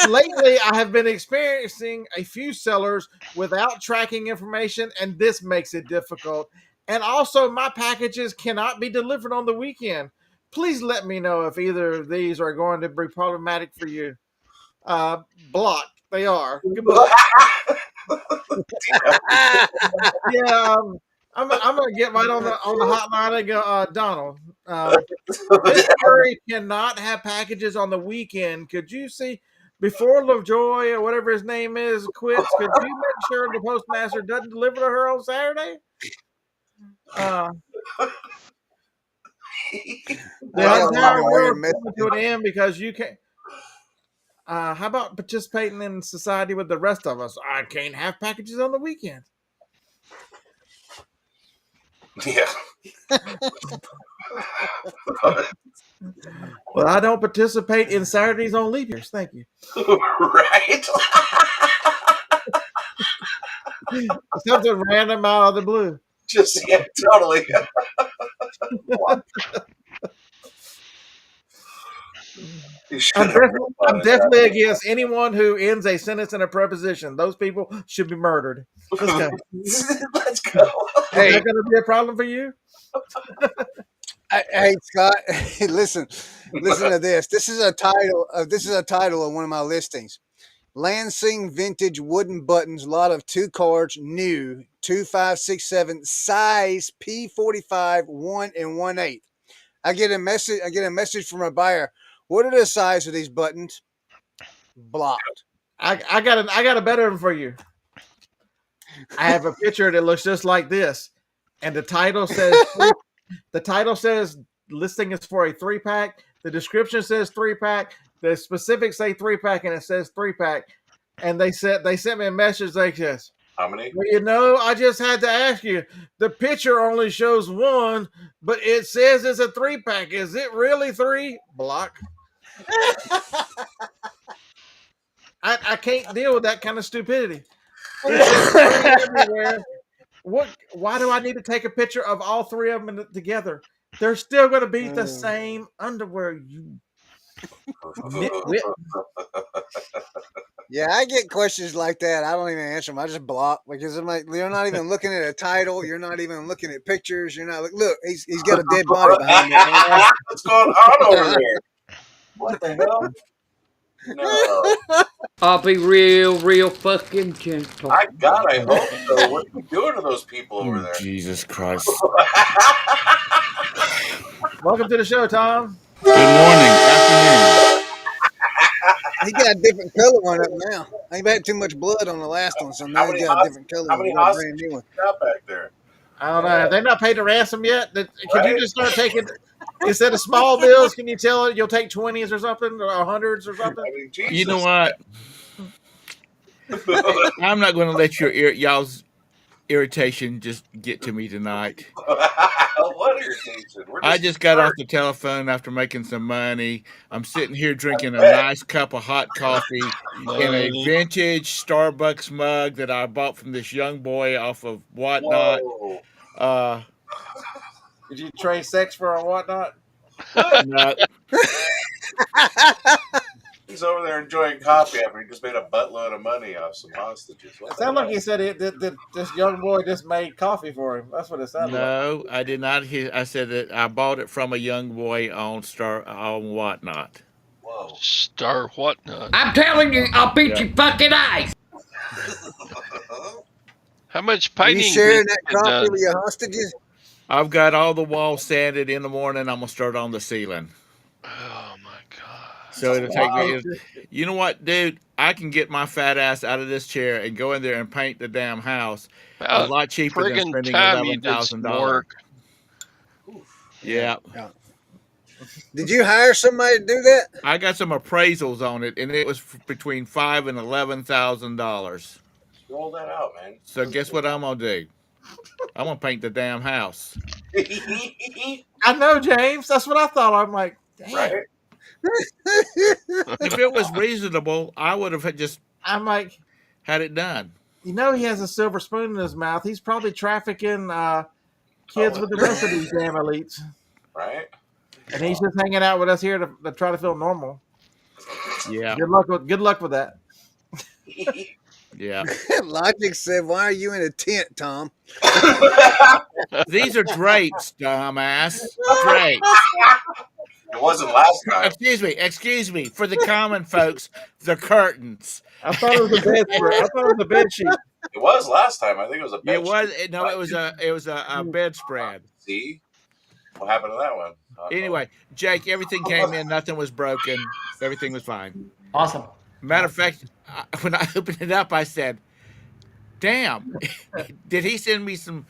Lately, I have been experiencing a few sellers without tracking information, and this makes it difficult. And also, my packages cannot be delivered on the weekend. Please let me know if either of these are going to be problematic for you. Block. They are. Goodbye. Yeah, I'm gonna get right on the hotline and go, Donald. This Curry cannot have packages on the weekend. Could you see before Lovejoy or whatever his name is quits? Could you make sure the postmaster doesn't deliver to her on Saturday? The entire world coming to an end because you can't. How about participating in society with the rest of us? I can't have packages on the weekend. Yeah. Well, I don't participate in Saturdays on leap years. Thank you. Right. Something random out of the blue. Just yeah, totally. I'm definitely against anyone who ends a sentence in a preposition. Those people should be murdered. Let's go. Let's go. Is that going to be a problem for you? Hey Scott, listen to this. This is a title of one of my listings. Lansing vintage wooden buttons, lot of 2 cards, new, 2567, size P45, 1 1/8. I get a message from a buyer. What are the size of these buttons? Blocked. I got a better one for you. I have a picture that looks just like this, and the title says listing is for a 3-pack. The description says 3-pack. The specifics say 3-pack, and it says 3-pack. And they sent me a message like this. How many? Well, I just had to ask you. The picture only shows 1, but it says it's a 3-pack. Is it really 3? Block. I can't deal with that kind of stupidity. Everywhere. Why do I need to take a picture of all 3 of them together? They're still going to be the same underwear. You nitwit. Yeah, I get questions like that. I don't even answer them. I just block because I'm like, you're not even looking at a title. You're not even looking at pictures. You're not look. He's got a dead body behind him. What's going on over there? What the hell? No. I'll be real fucking gentle. I hope so. What are you doing to those people over there? Jesus Christ. Welcome to the show, Tom. Good morning, afternoon. He got a different color on it now. He had too much blood on the last one, so now he got a different color. How many brand new one. got back there? I don't know. Have they not paid the ransom yet? Could you just start taking instead of small bills? Can you tell it you'll take 20s or something or 100s or something? I mean, Jesus. You know what? I'm not going to let y'all's irritation just get to me tonight. What irritation? I just got off the telephone after making some money. I'm sitting here drinking a nice cup of hot coffee in a vintage Starbucks mug that I bought from this young boy off of Whatnot. Did you trade sex for a Whatnot? No. He's over there enjoying coffee after he just made a buttload of money off some hostages. It sounded like he said this young boy just made coffee for him. That's what it sounded like. No, I did not. I said that I bought it from a young boy on Whatnot. Whoa. Star Whatnot. I'm telling you, I'll beat your fucking eyes. How much Are painting? you sharing that coffee with your hostages? I've got all the walls sanded. In the morning, I'm gonna start on the ceiling. Oh my god! So it'll take me. You know what, dude? I can get my fat ass out of this chair and go in there and paint the damn house a lot cheaper than spending $11,000. Yeah. Did you hire somebody to do that? I got some appraisals on it, and it was between $5,000 and $11,000. Roll that out, man. So guess what I'm gonna do? I'm gonna paint the damn house. I know, James. That's what I thought. I'm like, damn. Right? If it was reasonable, I would have just I'm like, had it done. he has a silver spoon in his mouth. He's probably trafficking kids with the rest of these damn elites. Right? and he's just hanging out with us here to try to feel normal. Yeah, Good luck with that. yeah. Logic said, "Why are you in a tent, Tom?" These are drapes, dumbass. Drapes. It wasn't last time. Excuse me. For the common folks, the curtains. I thought it was a bed spread. I thought it was a bed sheet. It was last time. I think it was a bed It was sheet. no, it was a bedspread. See? What happened to that one? Anyway, Jake, everything came in, nothing was broken, everything was fine. Awesome. Matter of fact, when I opened it up, I said, "Damn, did he send me some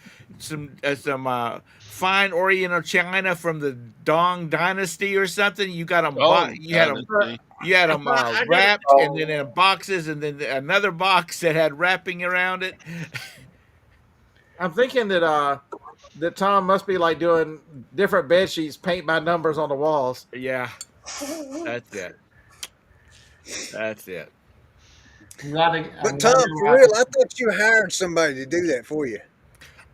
fine Oriental china from the Dong Dynasty or something? You got them, you had them wrapped and then in boxes, and then another box that had wrapping around it." I'm thinking that Tom must be like doing different bed sheets, paint by numbers on the walls. Yeah, that's it. That's it. But Tom, for real, I thought you hired somebody to do that for you.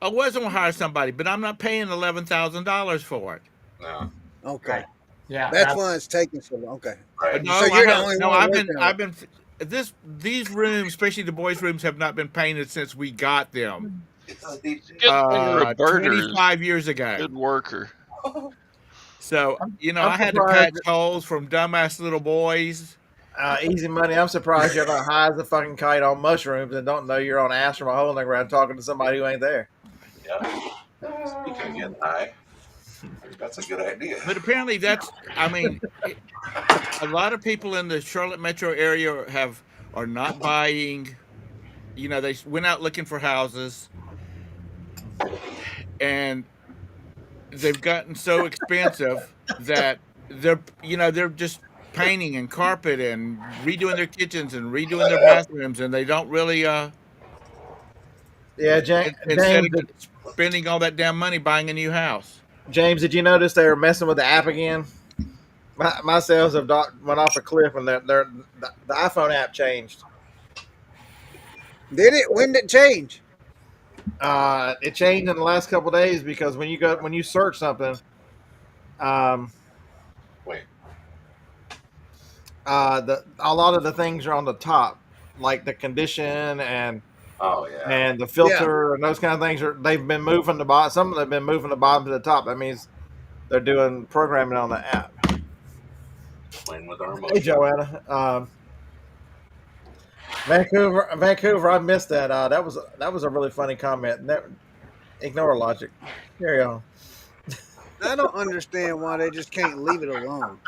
I was gonna hire somebody, but I'm not paying $11,000 for it. No. Okay. Right. Yeah, That's why it's taking so long. Okay. Right. No, So you're the only one I've been these rooms, especially the boys' rooms, have not been painted since we got them. Good thing Roberta is 25 years ago. good worker. So I'm I had to surprised patch holes from dumbass little boys. Easy money. I'm surprised you're not high as a fucking kite on mushrooms and don't know you're on ass from a hole in the ground talking to somebody who ain't there. Yeah. Speaking of getting high, that's a good idea. But apparently a lot of people in the Charlotte metro area are not buying. They went out looking for houses, and they've gotten so expensive that they're just painting and carpet and redoing their kitchens and redoing their bathrooms, and they don't really Yeah, instead James, of spending all that damn money buying a new house. James, did you notice they were messing with the app again? My sales have went off a cliff, and the iPhone app changed. Did it? When did it change? It changed in the last couple of days because when you search something, Wait. a lot of the things are on the top, like the condition and the filter and those kind of things they've been moving the bottom. Some of them have been moving the bottom to the top. That means they're doing programming on the app. Playing with our Hey, emotions. Joanna. Vancouver. I missed that. That was a really funny comment. Ignore logic. Carry on. I don't understand why they just can't leave it alone.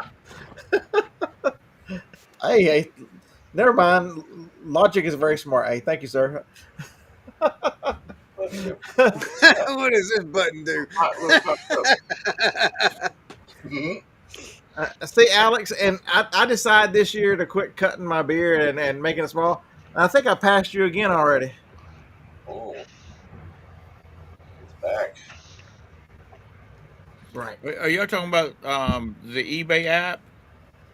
Hey, never mind. Logic is very smart. Hey, thank you, sir. What does this button do? See, Alex, and I decided this year to quit cutting my beard and making it small. I think I passed you again already. Oh. It's back. Right. Are you talking about the eBay app?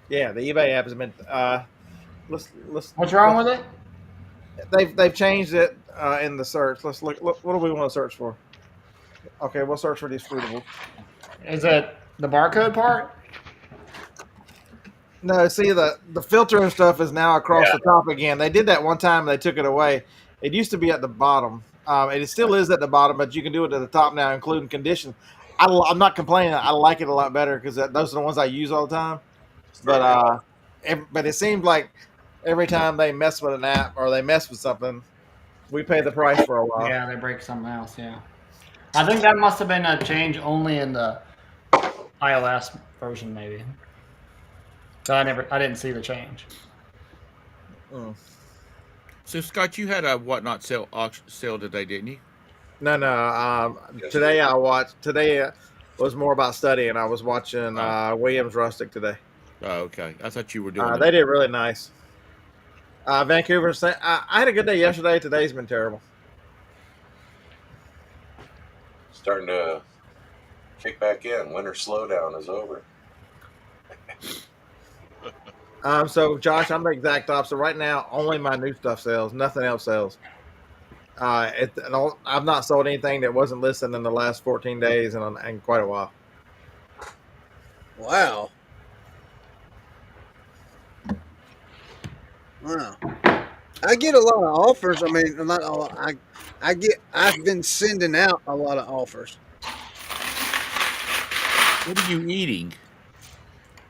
Yeah, the eBay app has been. Let's. What's wrong with it? They've changed it in the search. Let's look. What do we want to search for? Okay, we'll search for these fruitables. Is it the barcode part? No, see the filter and stuff is now across the top again. They did that one time and they took it away. It used to be at the bottom. And it still is at the bottom, but you can do it at the top now, including condition. I'm not complaining. I like it a lot better because those are the ones I use all the time. But it seems like every time they mess with an app or they mess with something, we pay the price for a while. Yeah, they break something else. Yeah, I think that must have been a change only in the iOS version, maybe. So I didn't see the change. Mm. So Scott, you had a whatnot sale today, didn't you? No. Today was more about studying. I was watching Williams Rustic today. Oh, okay. I thought you were doing. They did really nice. Vancouver. I had a good day yesterday. Today's been terrible. Starting to kick back in. Winter slowdown is over. So Josh, I'm the exact opposite. Right now, only my new stuff sells. Nothing else sells. I've not sold anything that wasn't listed in the last 14 days in quite a while. Wow. Wow. I get a lot of offers. I mean, not a lot. I've been sending out a lot of offers. What are you eating?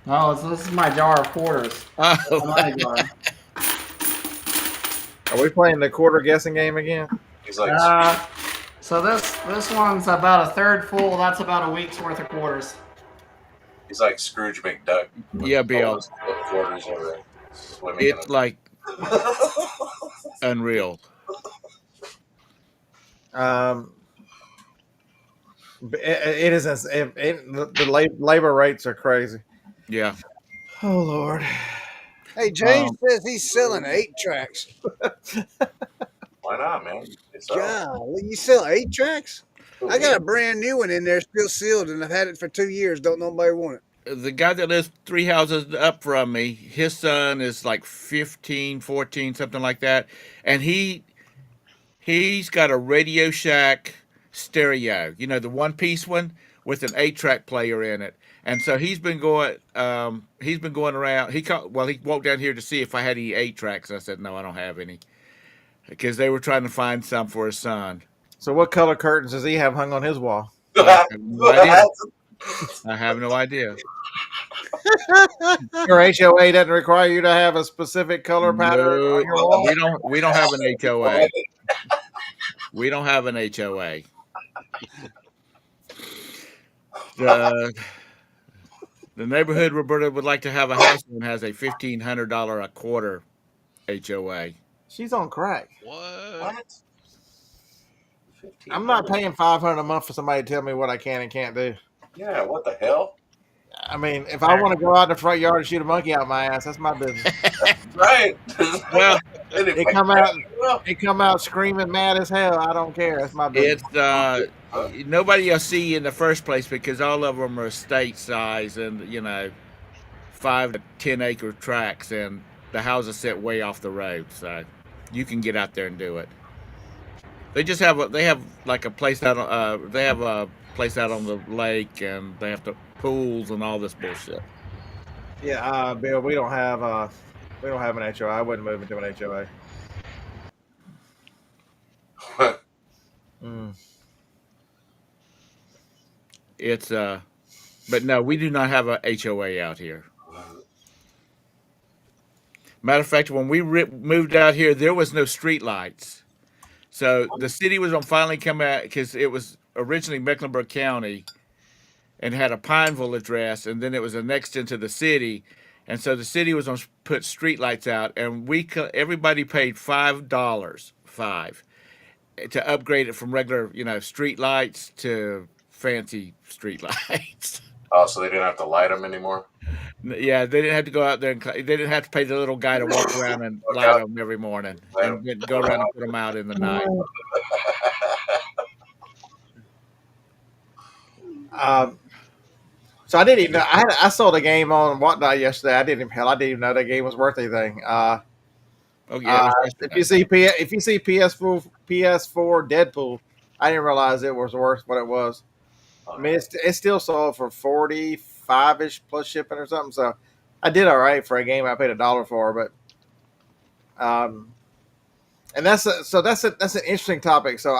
Oh, so this is my jar of quarters. Oh, My money jar. Are we playing the quarter guessing game again? He's like, Uh, so this one's about a third full. That's about a week's worth of quarters. he's like Scrooge McDuck with yeah, all Bill. the quarters that are swimming in It's like it. unreal. Um, it is. The labor rates are crazy. Yeah. Oh Lord. Hey, James Um, says he's selling 8 tracks. Why not, man? It's Golly, you sell 8 tracks? I got a brand new one in there, still sealed, and I've had it for 2 years. Don't nobody want it. the guy that lives 3 houses up from me, his son is like 15, 14, something like that, and he's got a Radio Shack stereo, the one piece one with an 8 track player in it. And so he's been going around. He walked down here to see if I had any 8 tracks. I said no, I don't have any, because they were trying to find some for his son. So what color curtains does he have hung on his wall? I have no idea. I have no idea. Your HOA doesn't require you to have a specific color pattern on No, your wall. we don't have an HOA. We don't have an HOA. The the neighborhood Roberta would like to have a house in has a $1,500 a quarter HOA. She's on crack. What? I'm not paying $500 a month for somebody to tell me what I can and can't do. Yeah, what the hell? I mean, if I want to go out in the front yard and shoot a monkey out my ass, that's my business. Right. Well, They come out screaming mad as hell. I don't care. That's my business. it's nobody you'll see in the first place because all of them are estate size and 5 to 10 acre tracts, and the houses sit way off the road, so you can get out there and do it. They have like a place out. They have a place out on the lake, and they have pools and all this bullshit. Yeah, Bill, we don't have an HOA. I wouldn't move into an HOA. Mm. It's but no, we do not have a HOA out here. Matter of fact, when we moved out here, there was no street lights. So the city was going to finally come out because it was originally Mecklenburg County and had a Pineville address, and then it was annexed into the city. And so the city was going to put street lights out, and everybody paid $5 to upgrade it from regular, street lights to fancy street lights. Oh, so they didn't have to light them anymore? Yeah, they didn't have to go out there and they didn't have to pay the little guy to walk around and light them every morning and then go around and put them out in the night. So I didn't even know. I saw the game on Whatnot yesterday. I didn't even know that game was worth anything. Oh yeah. If you see PS4 Deadpool, I didn't realize it was worth what it was. I mean, it's still sold for 45-ish plus shipping or something. So I did all right for a game I paid $1 for. But and that's an interesting topic. So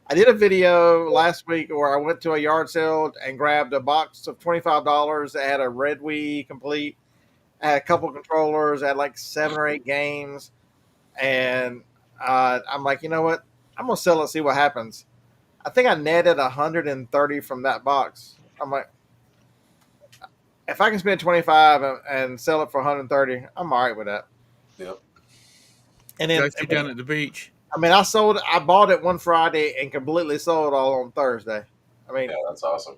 I did a video last week where I went to a yard sale and grabbed a box of $25 that had a Red Wii complete. I had a couple controllers. I had like 7 or 8 games, and I'm like, you know what? I'm gonna sell it and see what happens. I think I netted 130 from that box. I'm like, if I can spend 25 and sell it for 130, I'm all right with that. Yep. And then Got you down at the beach. I mean, I bought it one Friday and completely sold all on Thursday. I mean, Yeah, that's awesome.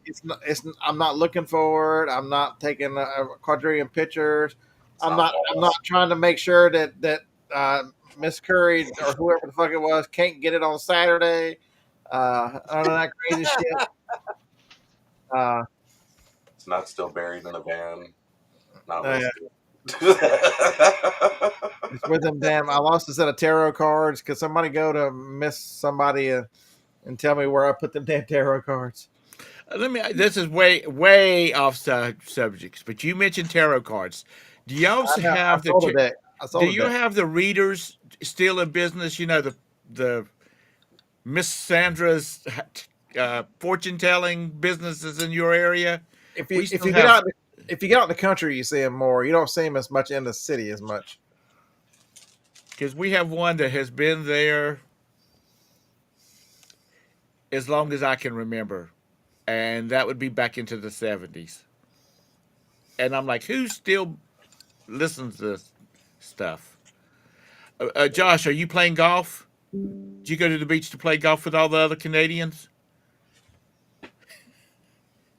I'm not looking for it. I'm not taking a quadrillion pictures. I'm not trying to make sure that Miss Curry or whoever the fuck it was can't get it on Saturday. None of that crazy shit. It's not still buried in a van. Not Yeah. listed. It's with them damn. I lost a set of tarot cards. Could somebody go to miss somebody and tell me where I put them damn tarot cards. Let me. This is way off subjects, but you mentioned tarot cards. Do you also I know. have the? I Do sold a you deck. have the readers still in business? You know the Miss Sandra's fortune telling businesses in your area. If We you if still you get have out if you get out in the country, you see them more. You don't see them as much in the city as much. because we have one that has been there as long as I can remember, and that would be back into the 70s. And I'm like, who still listens to this stuff? Josh, are you playing golf? Did you go to the beach to play golf with all the other Canadians?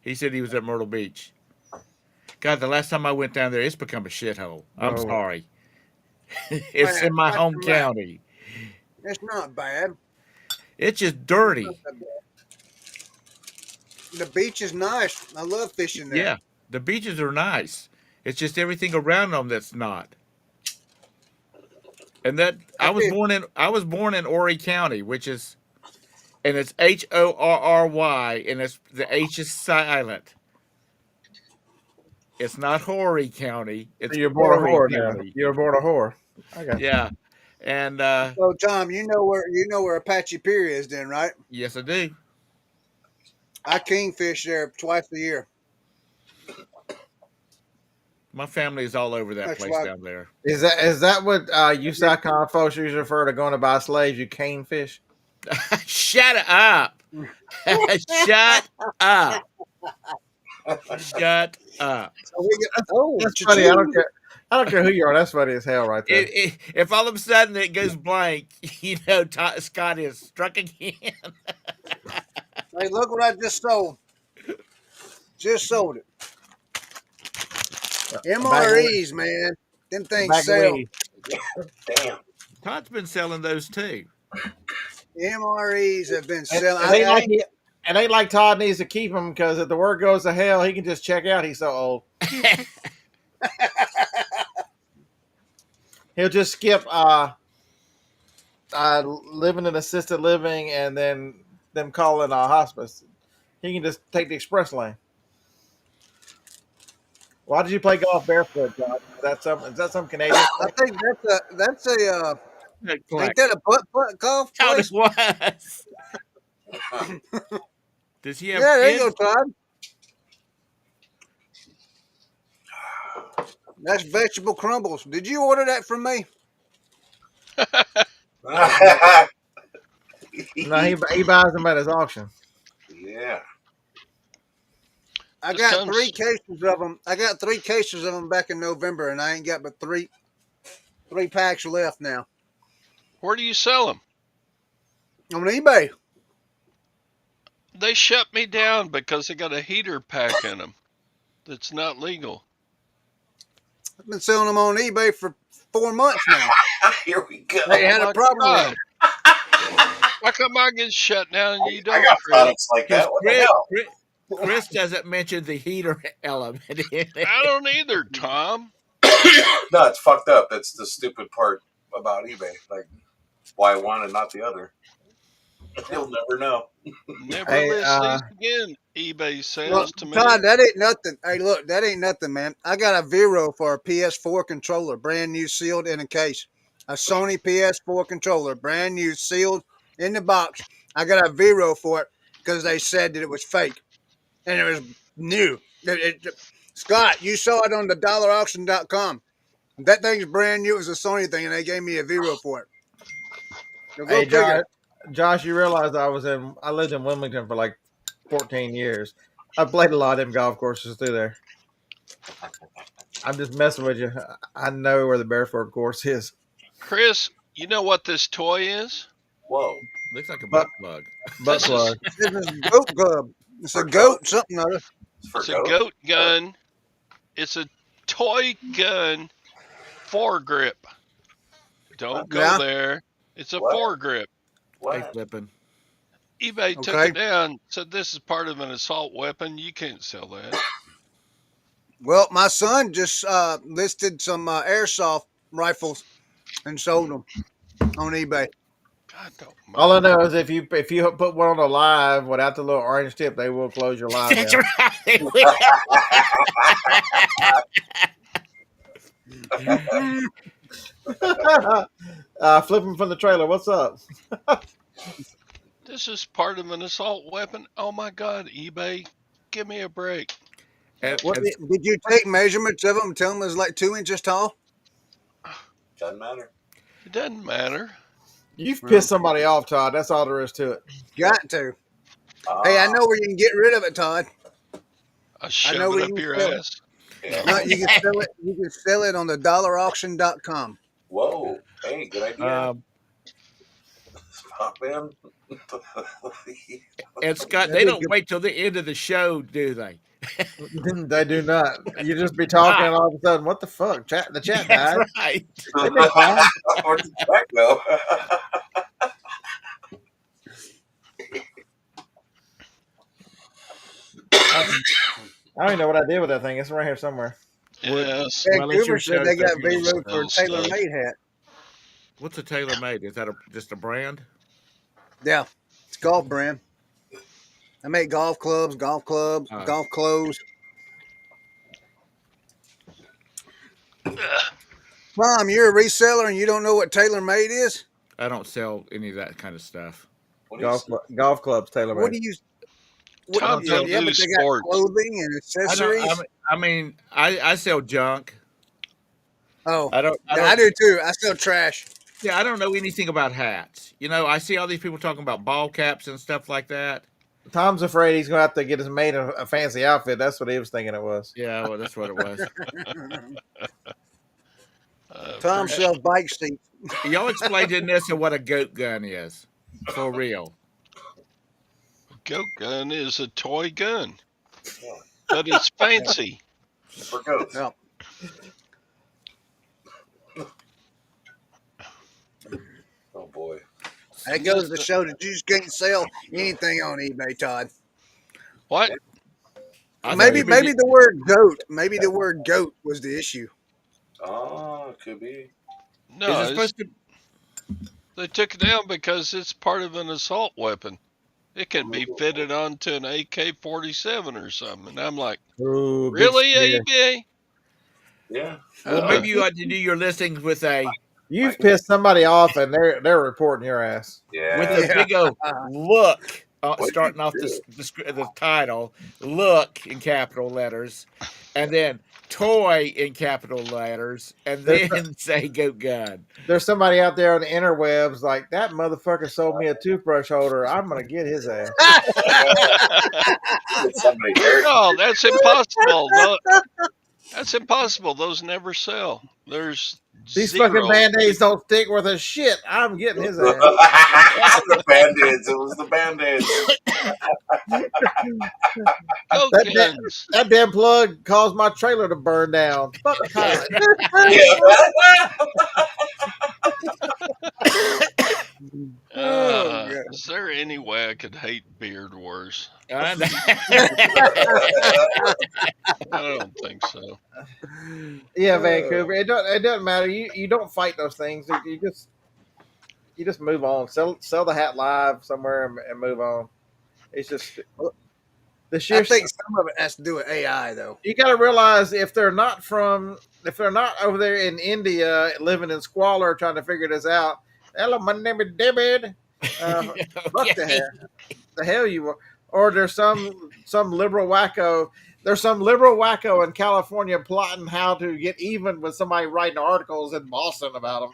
He said he was at Myrtle Beach. God, the last time I went down there, it's become a shithole. I'm Oh, sorry. It's in my home county. It's not bad. It's just It's not dirty. that bad. The beach is nice. I love fishing there. Yeah, the beaches are nice. It's just everything around them that's not. And that I did. I was born in Horry County, which is and it's Horry, and it's the H is silent. It's not Horry County. so It's you're born a Horry whore now. County. You're born a whore. I got you. Yeah, and So Tom, you know where Apache Pier is, then, right? yes, I do. I kingfish there twice a year. My family is all over that That's place why. down there. Is that what you Saigon folks usually refer to going to buy slaves? You cane fish. Shut up! Shut up! Shut up! So we get, oh, That's funny. I don't cha-ching. care. I don't care who you are. That's funny as hell, right there. If all of a sudden it goes blank, you know Scott is struck again. Hey, look what I just sold. Just sold it. MREs, man. Them things Back sell. away. Damn. Todd's been selling those too. MREs have been And, selling. and ain't like Todd needs to keep him because if the word goes to hell, he can just check out. He's so old. He'll just skip living in assisted living and then them calling hospice. He can just take the express lane. Why did you play golf barefoot, Todd? Is that some Canadian? I think that's a ain't that a butt golf How place? it was. Does he have Yeah, there you go, kids? Todd. That's vegetable crumbles. Did you order that from me? No, he buys them at his auction. Yeah. I This got comes- 3 cases of them. I got 3 cases of them back in November, and I ain't got but three packs left now Where do you sell them? on eBay. They shut me down because they got a heater pack in them. That's not legal. I've been selling them on eBay for 4 months now. Here we go. They had my a problem with God. them. How come I get shut down and you don't? I got Chris? products like that. What the hell? Chris doesn't mention the heater element in it. I don't either, Tom. No, it's fucked up. That's the stupid part about eBay. Like, why one and not the other? You'll never know. Never Hey, list these again. eBay sales Look, to me. Todd, that ain't nothing. Hey, look, that ain't nothing, man. I got a Vero for a PS4 controller, brand new, sealed in a case. A Sony PS4 controller, brand new, sealed in the box. I got a Vero for it because they said that it was fake, and it was new. Scott, you saw it on the dollarauction.com. That thing's brand new. It was a Sony thing, and they gave me a Vero for it. So go Hey, figure. Josh, you realize I lived in Wilmington for like 14 years. I played a lot of them golf courses through there. I'm just messing with you. I know where the barefoot course is. Chris, you know what this toy is? Whoa. Looks like a But- butt plug. Butt This is- plug. This is goat club. It's a For goat goats. something other. For It's a goats? goat gun. It's a toy gun foregrip. Don't go Yeah. there. It's a What? foregrip. Hey, What? flipping. eBay took Okay. it down, said this is part of an assault weapon. You can't sell that. Well, my son just listed some airsoft rifles and sold them on eBay. I don't All I mind. know is if you put one on a live without the little orange tip, they will close your live That's down. right. Flipping from the trailer. What's up? This is part of an assault weapon. Oh my God, eBay, give me a break. and, What? and Did you take measurements of them and tell them it was like 2 inches tall? Doesn't matter. It doesn't matter. You've Well, pissed somebody off, Todd. That's all there is to it. got to. Hey, I Ah, know where you can get rid of it, Todd. I I shove know it where up you your can sell it. ass. yeah. No, you can sell it. You can sell it on the dollarauction.com. Whoa. Hey, good idea. Pop in. and Scott, That'd they be don't good. wait till the end of the show, do they? They do not. You just be talking, and all of a sudden, what the fuck? The chat That's died. right. They've been quiet. Where did that go? I don't even know what I did with that thing. It's right here somewhere. Yes. Well, it's your Vancouver said show, they so got you know. vetoed for a Still tailor stuff. made hat. What's a tailor made? Is that just a brand? Yeah, it's a golf brand. I make golf clubs, golf clothes. Mom, you're a reseller and you don't know what tailor made is? I don't sell any of that kind of stuff. What do you say? Golf clubs, tailor What made. do you? Tom Yeah, don't yeah, do but they got sports. clothing and I don't. accessories. I sell junk. Oh, I don't. yeah, I do too. I sell trash. Yeah, I don't know anything about hats. You know, I see all these people talking about ball caps and stuff like that. Tom's afraid he's going to have to get his mate a fancy outfit. That's what he was thinking it was. Yeah, well, that's what it was. Tom Appreciate- sells bike seats. Y'all explained to Nissa what a goat gun is, for real. Goat gun is a toy gun, Yeah, but it's fancy. for goats. Yeah. Oh boy. That goes to show that you just can't sell anything on eBay, Todd. What? I thought Maybe you maybe meant- the word goat. Maybe the word goat was the issue. Oh, could be. No, is it supposed to? they took it down because it's part of an assault weapon. It can be fitted onto an AK-47 or something. And I'm like, Ooh, big really, spear. eBay? Yeah. Well, maybe you ought to do your listings with a You've pissed somebody off, and they're reporting your ass. Yeah. with a Yeah. big old look, What'd you starting off do? the title, look in capital letters, and then toy in capital letters, and then say goat gun. There's somebody out there on the interwebs like, that motherfucker sold me a toothbrush holder. I'm going to get his ass. Somebody there. No, that's impossible. No, that's impossible. Those never sell. There's These zero. fucking Band-Aids don't stick worth a shit. I'm getting his ass. The band-aids. It was the band-aids. Goat That, that, guns. that damn plug caused my trailer to burn down. Fuck Todd. Uh, is there any way I could hate beard worse? I know. I don't think so. Yeah, Vancouver. It doesn't matter. You don't fight those things. You just move on. Sell the hat live somewhere and move on. It's just the sheer. I think some of it has to do with AI, though. You got to realize if they're not over there in India living in squalor trying to figure this out. Hello, my name is David. Fuck the hell you are. Or there's some liberal wacko. There's some liberal wacko in California plotting how to get even with somebody writing articles in Boston about them.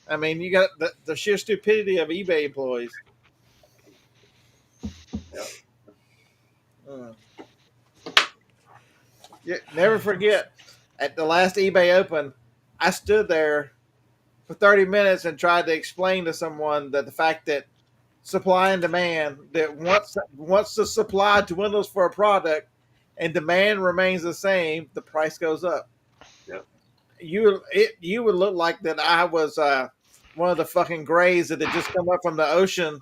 I mean, you got the sheer stupidity of eBay employees. Never forget, at the last eBay Open, I stood there for 30 minutes and tried to explain to someone that the fact that supply and demand, that once the supply dwindles for a product and demand remains the same, the price goes up. Yep. You would look like that I was one of the fucking grays that had just come up from the ocean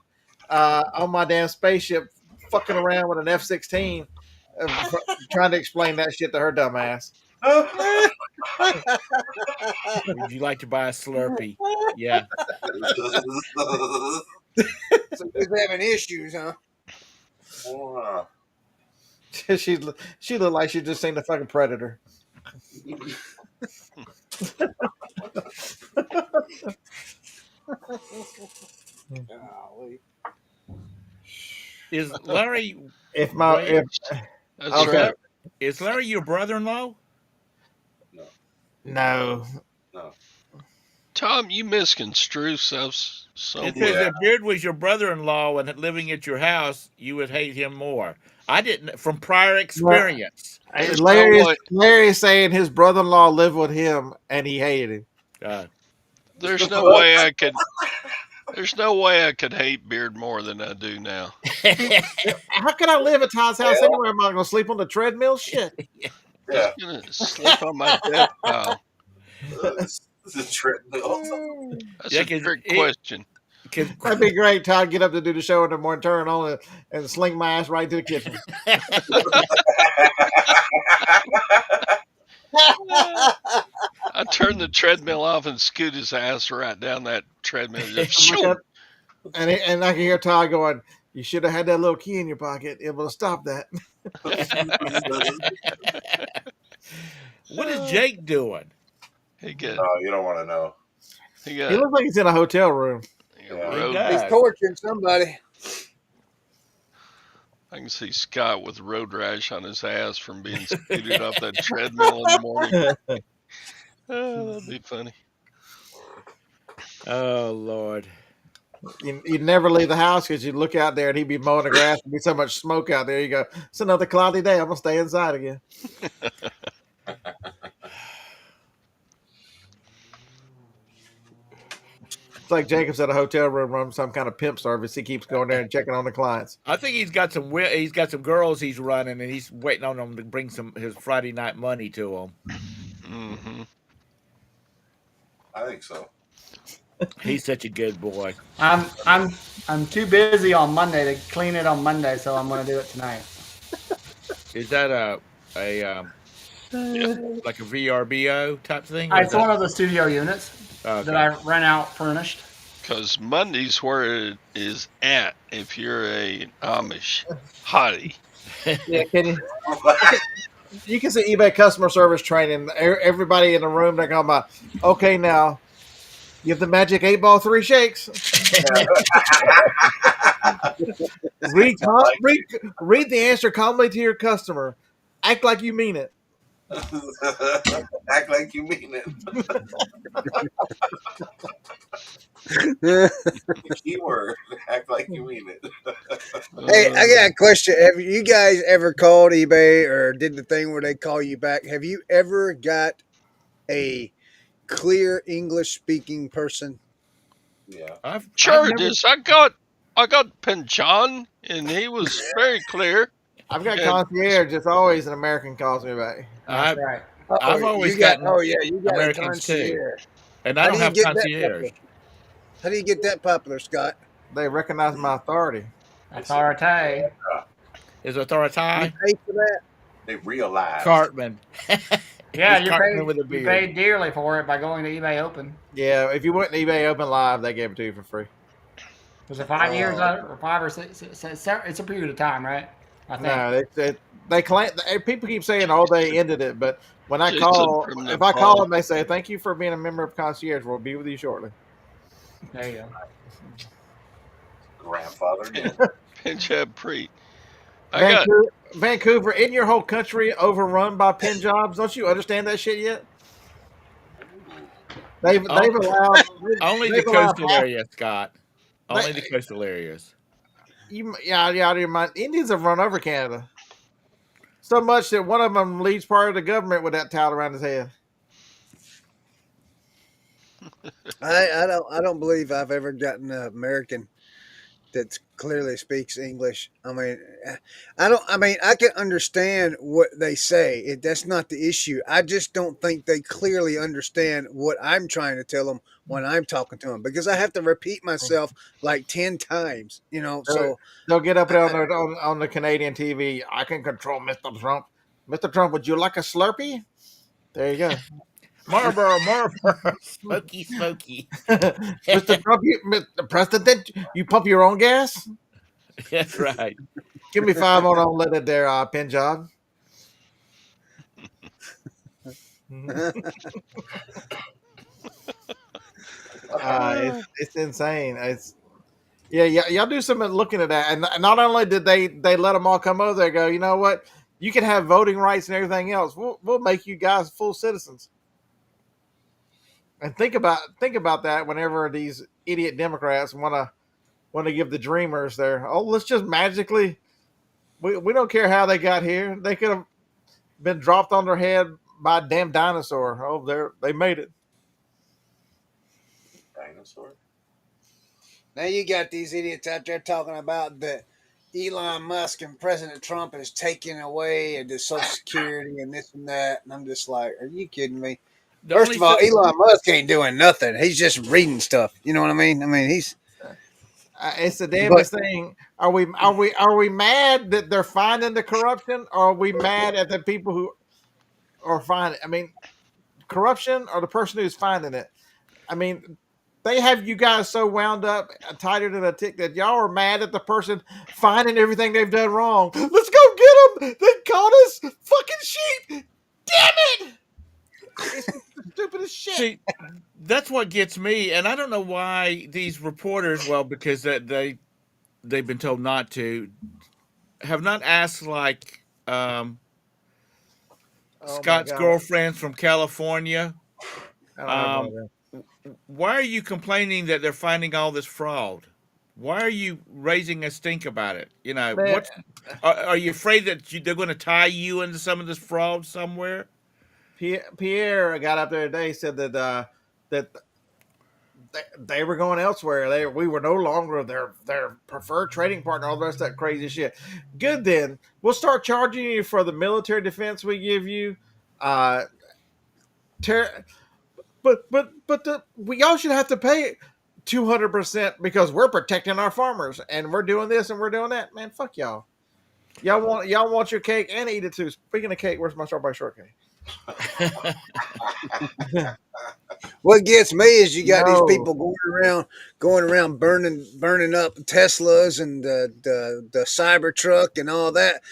on my damn spaceship fucking around with an F-16 trying to explain that shit to her dumb ass. Would you like to buy a Slurpee? Yeah. So he's having issues, huh? Wow. she looked like she just seen the fucking Predator. Golly. Is Larry If my Wait, if That's okay, right. is Larry your brother-in-law? No, no, no. Tom, you misconstrue stuff so It much. says Yeah. if Beard was your brother-in-law and living at your house, you would hate him more. I didn't, from prior experience. There's no way. Larry is saying his brother-in-law lived with him and he hated him. Uh, There's no way I could. There's no way I could hate Beard more than I do now. How can I live at Todd's house Well, anyway? Am I going to sleep on the treadmill? Shit. He's yeah. gonna sleep on my death pile. It's a treadmill. That's Yeah, a 'cause trick it- question. That'd be great. Todd get up to do the show in the morning, turn on it, and sling my ass right to the kitchen. I turn the treadmill off and scoot his ass right down that treadmill. Just, Oh my God. And I can hear Todd going, "You should have had that little key in your pocket, able to stop that." what is Jake doing? he got, No, you don't want to know. he He got, looks like he's in a hotel room. he got Yeah. road. He He's does. torturing somebody. I can see Scott with road rash on his ass from being scooted off that treadmill in the morning. Oh, that'd be funny. Oh Lord. You'd never leave the house because you'd look out there and he'd be mowing the grass and be so much smoke out there. You go, it's another cloudy day. I'm gonna stay inside again. It's like Jacob's at a hotel room running some kind of pimp service. He keeps going there and checking on the clients. I think he's got some girls he's running, and he's waiting on them to bring some his Friday night money to him. Hmm. I think so. He's such a good boy. I'm too busy on Monday to clean it on Monday, so I'm going to do it tonight. Is that a like a VRBO type thing? or is It's that- one of the studio units Okay. that I rent out furnished. Because Monday's where it is at if you're a Amish hottie. Yeah, can you? You can see eBay customer service training. Everybody in the room, they're going about, okay, now give the magic 8-ball 3 shakes. Read the answer calmly to your customer. Act like you mean it. Act like you mean it. Keyword. Act like you mean it. Hey, I got a question. Have you guys ever called eBay or did the thing where they call you back? Have you ever got a clear English speaking person? Yeah. I've Sure never- it is. I got Pinchan, and he was very clear. I've got Yeah. concierge. It's always an American calls me back. That's I've- right. I've always you got. gotten Oh yeah, you got Americans, a too. concierge. and I How don't do you have get that concierge. popular? How do you get that popular, Scott? They recognize my authority. That's RTA. Is authority You pay for that? They realize. Cartman? Yeah, He's you Cartman paid, with a you beard. paid dearly for it by going to eBay Open. Yeah, if you went to eBay Open Live, they gave it to you for free. Was it 5 years or 5 or 6? It's a period of time, right? I think. No, they claim. People keep saying, "Oh, they ended it," but when I Jason call, from if I Nepal. call them, they say, "Thank you for being a member of Concierge. We'll be with you shortly." There you go. Grandfather knew. Punjab Preet. I got Vancouver, in your whole country overrun by pin jobs. Don't you understand that shit yet? They've allowed Only the they've allowed coastal half- area, Scott. Only the coastal areas. Yeah, out of your mind. Indians have run over Canada so much that one of them leads part of the government with that towel around his head. I don't believe I've ever gotten an American that clearly speaks English. I mean, I can understand what they say. That's not the issue. I just don't think they clearly understand what I'm trying to tell them when I'm talking to them because I have to repeat myself like 10 times, so They'll get up there on the Canadian TV. I can control Mr. Trump. Mr. Trump, would you like a Slurpee? There you go. Marlboro, smoky, smoky. Mr. Trump, Mr. President, you pump your own gas? That's right. Give me 5 on unleaded there, pin job. It's insane. Y'all do something looking at that, and not only did they let them all come over, they go, you know what, you can have voting rights and everything else. We'll make you guys full citizens. And think about that whenever these idiot Democrats want to give the dreamers their, oh, let's just magically, we don't care how they got here. They could have been dropped on their head by a damn dinosaur. Oh, they made it. Dinosaur. Now you got these idiots out there talking about that Elon Musk and President Trump is taking away the Social Security and this and that, and I'm just like, are you kidding me? First of all, Elon Musk ain't doing nothing. He's just reading stuff. You know what I mean? I mean, he's. It's the damnest thing. Are we mad that they're finding the corruption, or are we mad at the people who are finding? I mean, corruption or the person who's finding it? I mean, they have you guys so wound up, tighter than a tick, that y'all are mad at the person finding everything they've done wrong. Let's go get them. They caught us fucking sheep. Damn it! It's the stupidest shit. See, that's what gets me, and I don't know why these reporters, well, because they've been told not to, have not asked like Scott's girlfriends from California. Why are you complaining that they're finding all this fraud? Why are you raising a stink about it? You know, are you afraid that they're going to tie you into some of this fraud somewhere? Pierre got up there today, said that they were going elsewhere. We were no longer their preferred trading partner. All the rest of that crazy shit. Good, then we'll start charging you for the military defense we give you. We all should have to pay 200% because we're protecting our farmers and we're doing this and we're doing that. Man, fuck y'all. Y'all want your cake and eat it too. Speaking of cake, where's my strawberry shortcake? What gets me is you got these people going around burning up Teslas and the Cybertruck and all that.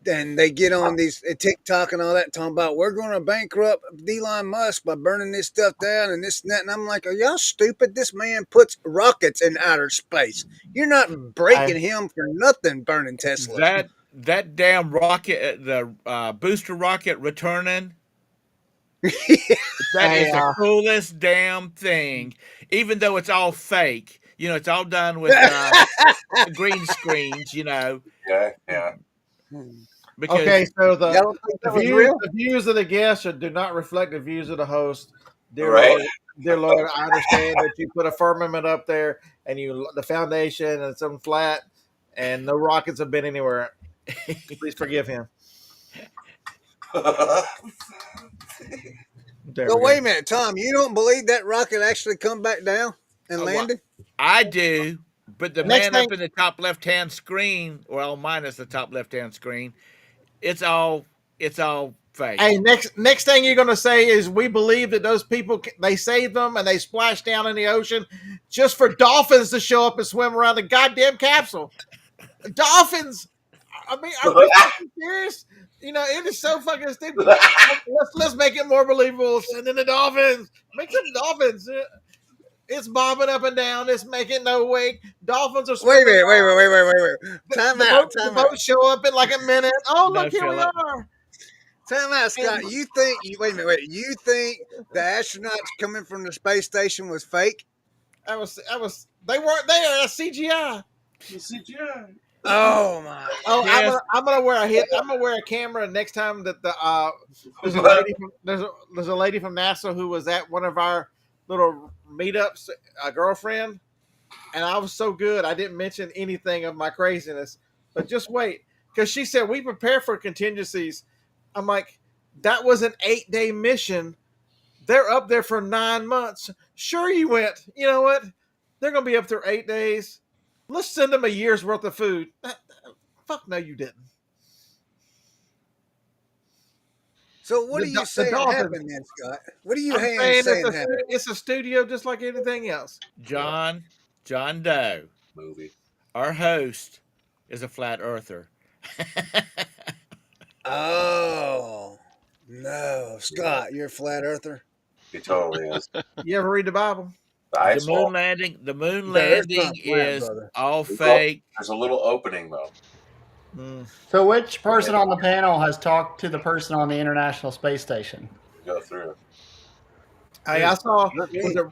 And they get on these TikTok and all that, talking about we're going to bankrupt Elon Musk by burning this stuff down and this and that. And I'm like, are y'all stupid? This man puts rockets in outer space. You're not breaking him for nothing burning Teslas. That damn rocket, the booster rocket returning. That is the coolest damn thing, even though it's all fake. You know, it's all done with green screens. You know. Yeah. Okay, so the views of the guests do not reflect the views of the host. Dear Lord, I understand that you put a firmament up there and the foundation and some flat, and no rockets have been anywhere. Please forgive him. Wait a minute, Tom. You don't believe that rocket actually come back down and landed? I do, but the man up in the top left-hand screen, well, minus the top left-hand screen, it's all fake. Hey, next thing you're gonna say is we believe that those people, they saved them and they splashed down in the ocean just for dolphins to show up and swim around the goddamn capsule. Dolphins. I mean, are we fucking serious? You know, it is so fucking stupid. Let's make it more believable. Send in the dolphins. Make some dolphins. It's bobbing up and down. It's making no wake. Dolphins are swimming. Wait. Time out. The boats show up in like a minute. Oh, look, here we are. Time out, Scott. You think? Wait a minute. You think the astronauts coming from the space station was fake? They weren't there. That's CGI. CGI. Oh my! Oh, yes. I'm gonna wear a camera next time that there's a lady from NASA who was at one of our little meetups, a girlfriend, and I was so good I didn't mention anything of my craziness. But just wait, because she said we prepare for contingencies. I'm like, that was an 8-day mission. They're up there for 9 months. Sure, you went. You know what? They're gonna be up there 8 days. Let's send them a year's worth of food. Fuck no, you didn't. So what are you the saying dolphins. happened then, Scott? What are you I'm saying saying happened? it's a studio just like anything else. John Doe, Movie. our host, is a flat earther. Oh no, Scott, you're a flat earther. He totally is. You ever read the Bible? The The ice moon wall. landing, the moon The Earth's landing not flat, is brother. all fake. There's a little opening though. Mm. So, which person on the panel has talked to the person on the International Space Station? You go through. Hey, I saw Not was me. it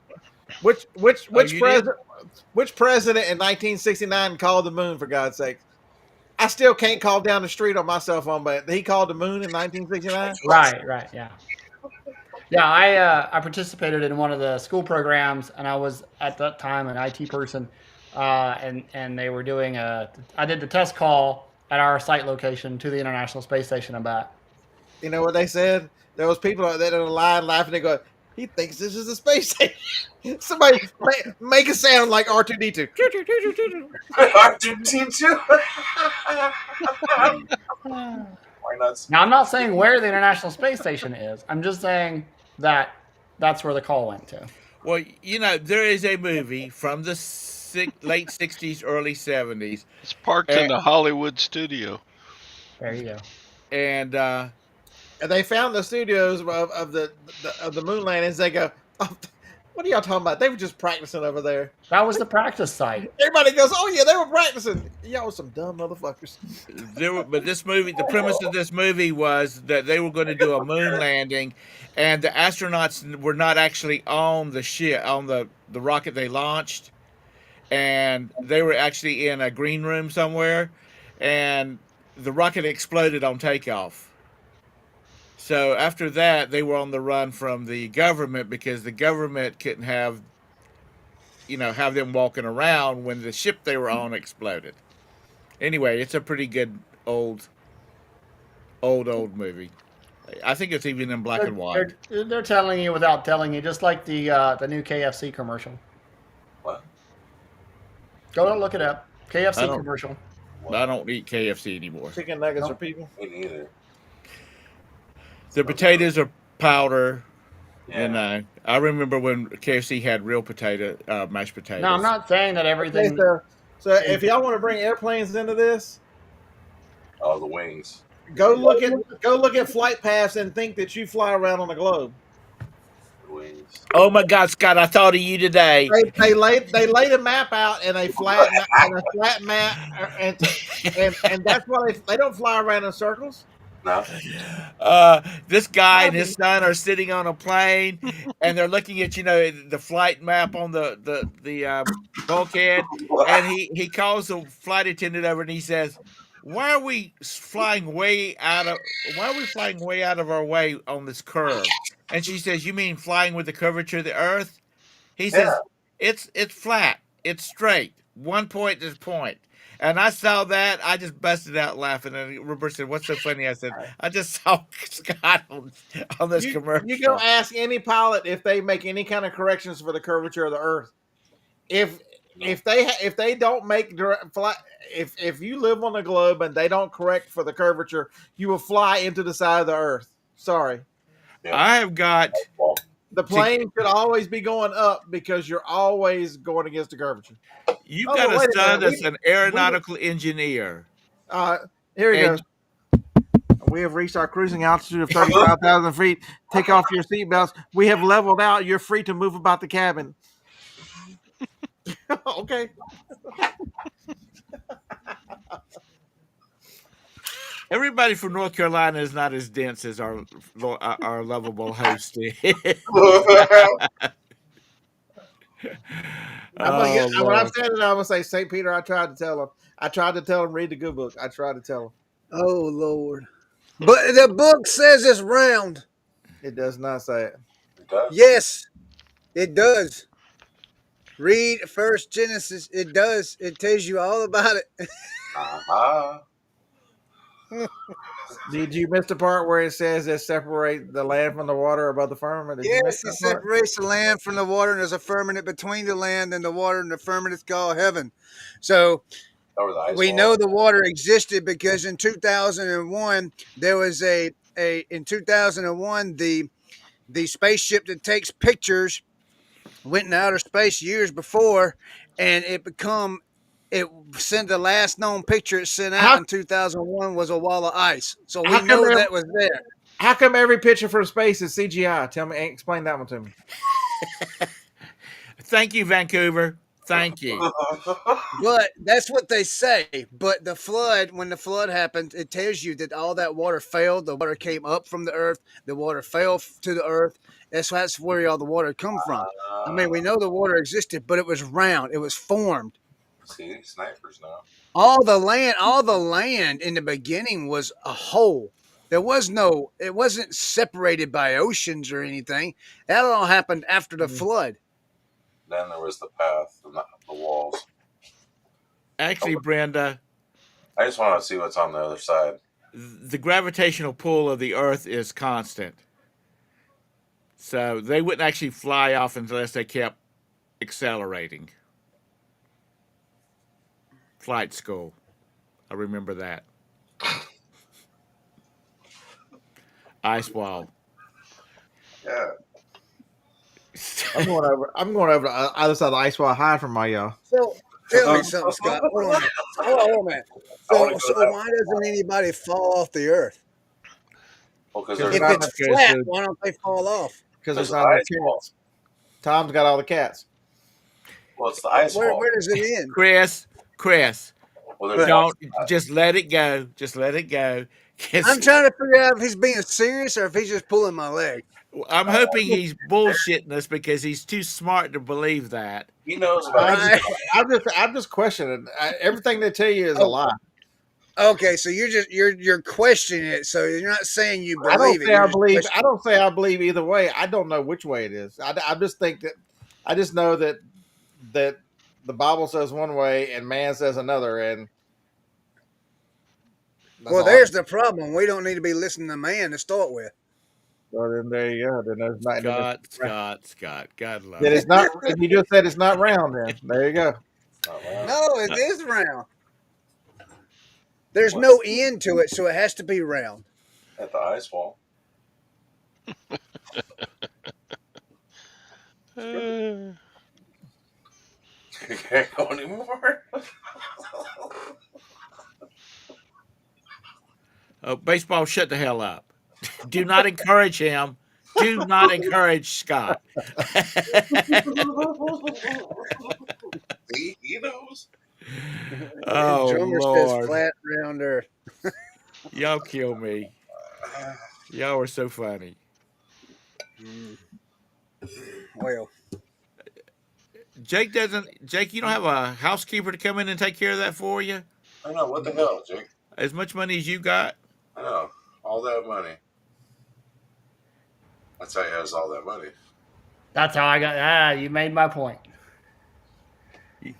which Oh, you did? which president in 1969 called the moon, for God's sake? I still can't call down the street on my cell phone, but he called the moon in 1969. Right, yeah. Yeah, I participated in one of the school programs, and I was at that time an IT person, and they were doing I did the test call at our site location to the International Space Station and back. You know what they said? There was people out there in the line laughing. They go, "He thinks this is a space station." Somebody make a sound like R2D2. R2D2. Why not? Now, I'm not saying where the International Space Station is. I'm just saying that that's where the call went to. Well, there is a movie from the late 60s, early 70s. It's parked in the Hollywood studio. There you go. And And they found the studios of the moon landings. They go, oh, "What are y'all talking about? They were just practicing over there." That was the practice site. Everybody goes, "Oh yeah, they were practicing." Y'all some dumb motherfuckers. but this movie, the premise of this movie was that they were going to do a moon landing, and the astronauts were not actually on the ship, on the rocket they launched, and they were actually in a green room somewhere, and the rocket exploded on takeoff. So after that, they were on the run from the government because the government couldn't have them walking around when the ship they were on exploded. Anyway, it's a pretty good old movie. I think it's even in black and white. They're telling you without telling you, just like the new KFC commercial. What? Go and look it up. I KFC don't- commercial. I don't eat KFC anymore. Chicken nuggets are people. Me neither. The potatoes are powder. Yeah. I remember when KFC had real mashed potatoes. No, I'm not saying that everything. So if y'all want to bring airplanes into this, Oh, the wings. go look at flight paths and think that you fly around on the globe. The wings. Oh my God, Scott! I thought of you today. They laid the map out in a flat map, and that's why they don't fly around in circles. No. This guy and his son are sitting on a plane, and they're looking at the flight map on the bulkhead, and he calls the flight attendant over and he says, "Why are we flying way out of our way on this curve?" And she says, "You mean flying with the curvature of the Earth?" He says, "It's flat, it's straight, one point to point." And I saw that, I just busted out laughing. And Roberta said, "What's so funny?" I said, "I just saw Scott on this commercial." You go ask any pilot if they make any kind of corrections for the curvature of the Earth. If they don't make direct flight, if you live on the globe and they don't correct for the curvature, you will fly into the side of the Earth. Sorry. I have got The plane should always be going up because you're always going against the curvature. You've got a wait a son minute. that's an aeronautical engineer. Here he goes. We have reached our cruising altitude of 35,000 feet. Take off your seatbelts. We have leveled out. You're free to move about the cabin. Okay. Everybody from North Carolina is not as dense as our lovable host is. When I'm saying it, I'm gonna say St. Peter. I tried to tell him read the good book. I tried to tell him. Oh Lord! But the book says it's round. It does not say it. It does. Yes, it does. Read First Genesis. It does. It tells you all about it. Uh-huh. Did you miss the part where it says it separate the land from the water above the firmament? Did you miss Yes, it that part? separates the land from the water, and there's a firmament between the land and the water, and the firmament is called heaven. So Over the ice we wall. know the water existed because in 2001 there was a in 2001 the spaceship that takes pictures went in outer space years before, and it sent the last known picture it sent out How- in 2001 was a wall of ice. So we How come know every- that was there. How come every picture from space is CGI? Explain that one to me. Thank you, Vancouver. Thank you. But that's what they say. But when the flood happened, it tells you that all that water failed. The water came up from the earth. The water fell to the earth. That's where all the water come from. I mean, we know the water existed, but it was round. It was formed. See, snipers now. All the land in the beginning was a hole. It wasn't separated by oceans or anything. That all happened after the flood. Then there was the path and the walls. Actually, Brenda, I just want to see what's on the other side. the gravitational pull of the Earth is constant. So they wouldn't actually fly off unless they kept accelerating. Flight school. I remember that. Ice wall. Yeah. I'm going over to the other side of the ice wall, hide from my y'all. So tell me something, Scott. Hold on, man. So why doesn't anybody fall off the earth? Well, because If there's If not it's flat, why don't they fall off? Because There's there's not enough ice wall. cats. Tom's got all the cats. well, it's the ice wall. Where does it end? Chris, Well, there's don't just let it go. Just let it go. 'Cause I'm trying to figure out if he's being serious or if he's just pulling my leg. I'm hoping he's bullshitting us because he's too smart to believe that. He knows about it. I'm just questioning. Everything they tell you is a Oh. lie. Okay, so you're questioning it. So you're not saying you I don't believe it. say you're I just believe. I questioning don't say I believe either way. I don't know which way it is. I just think that I just know that the Bible says one way and man says another, and that's Well, all. there's the problem. We don't need to be listening to man to start with. Well, then there you go. Then there's not. Scott. God love Then you. it's not. And you just said it's not round. Then there you go. Oh, wow. No, it is round. There's no end to it, so it has to be round. At the ice wall. You can't go anymore. Baseball, shut the hell up. Do not encourage him. Do not encourage Scott. See, he knows. Oh, Drummer Lord. says flat round earth. Y'all kill me. Y'all are so funny. Well, Jake, you don't have a housekeeper to come in and take care of that for you? I know. What the hell, Jake? As much money as you got? I know. All that money. That's how he has all that money. That's how I got. You made my point.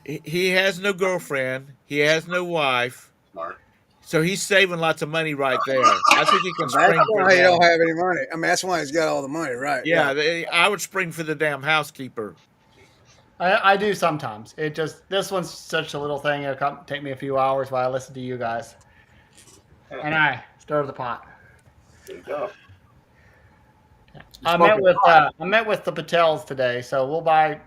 He has no girlfriend. He has no wife. Smart. So he's saving lots of money right there. I think he can that's spring for why he that. don't have any money. I mean, that's why he's got all the money, right? Yeah, I would spring for the damn housekeeper. I do sometimes. This one's such a little thing. It'll take me a few hours while I listen to you guys, and I stir the pot. There you go. I met with the Patels today, so we'll buy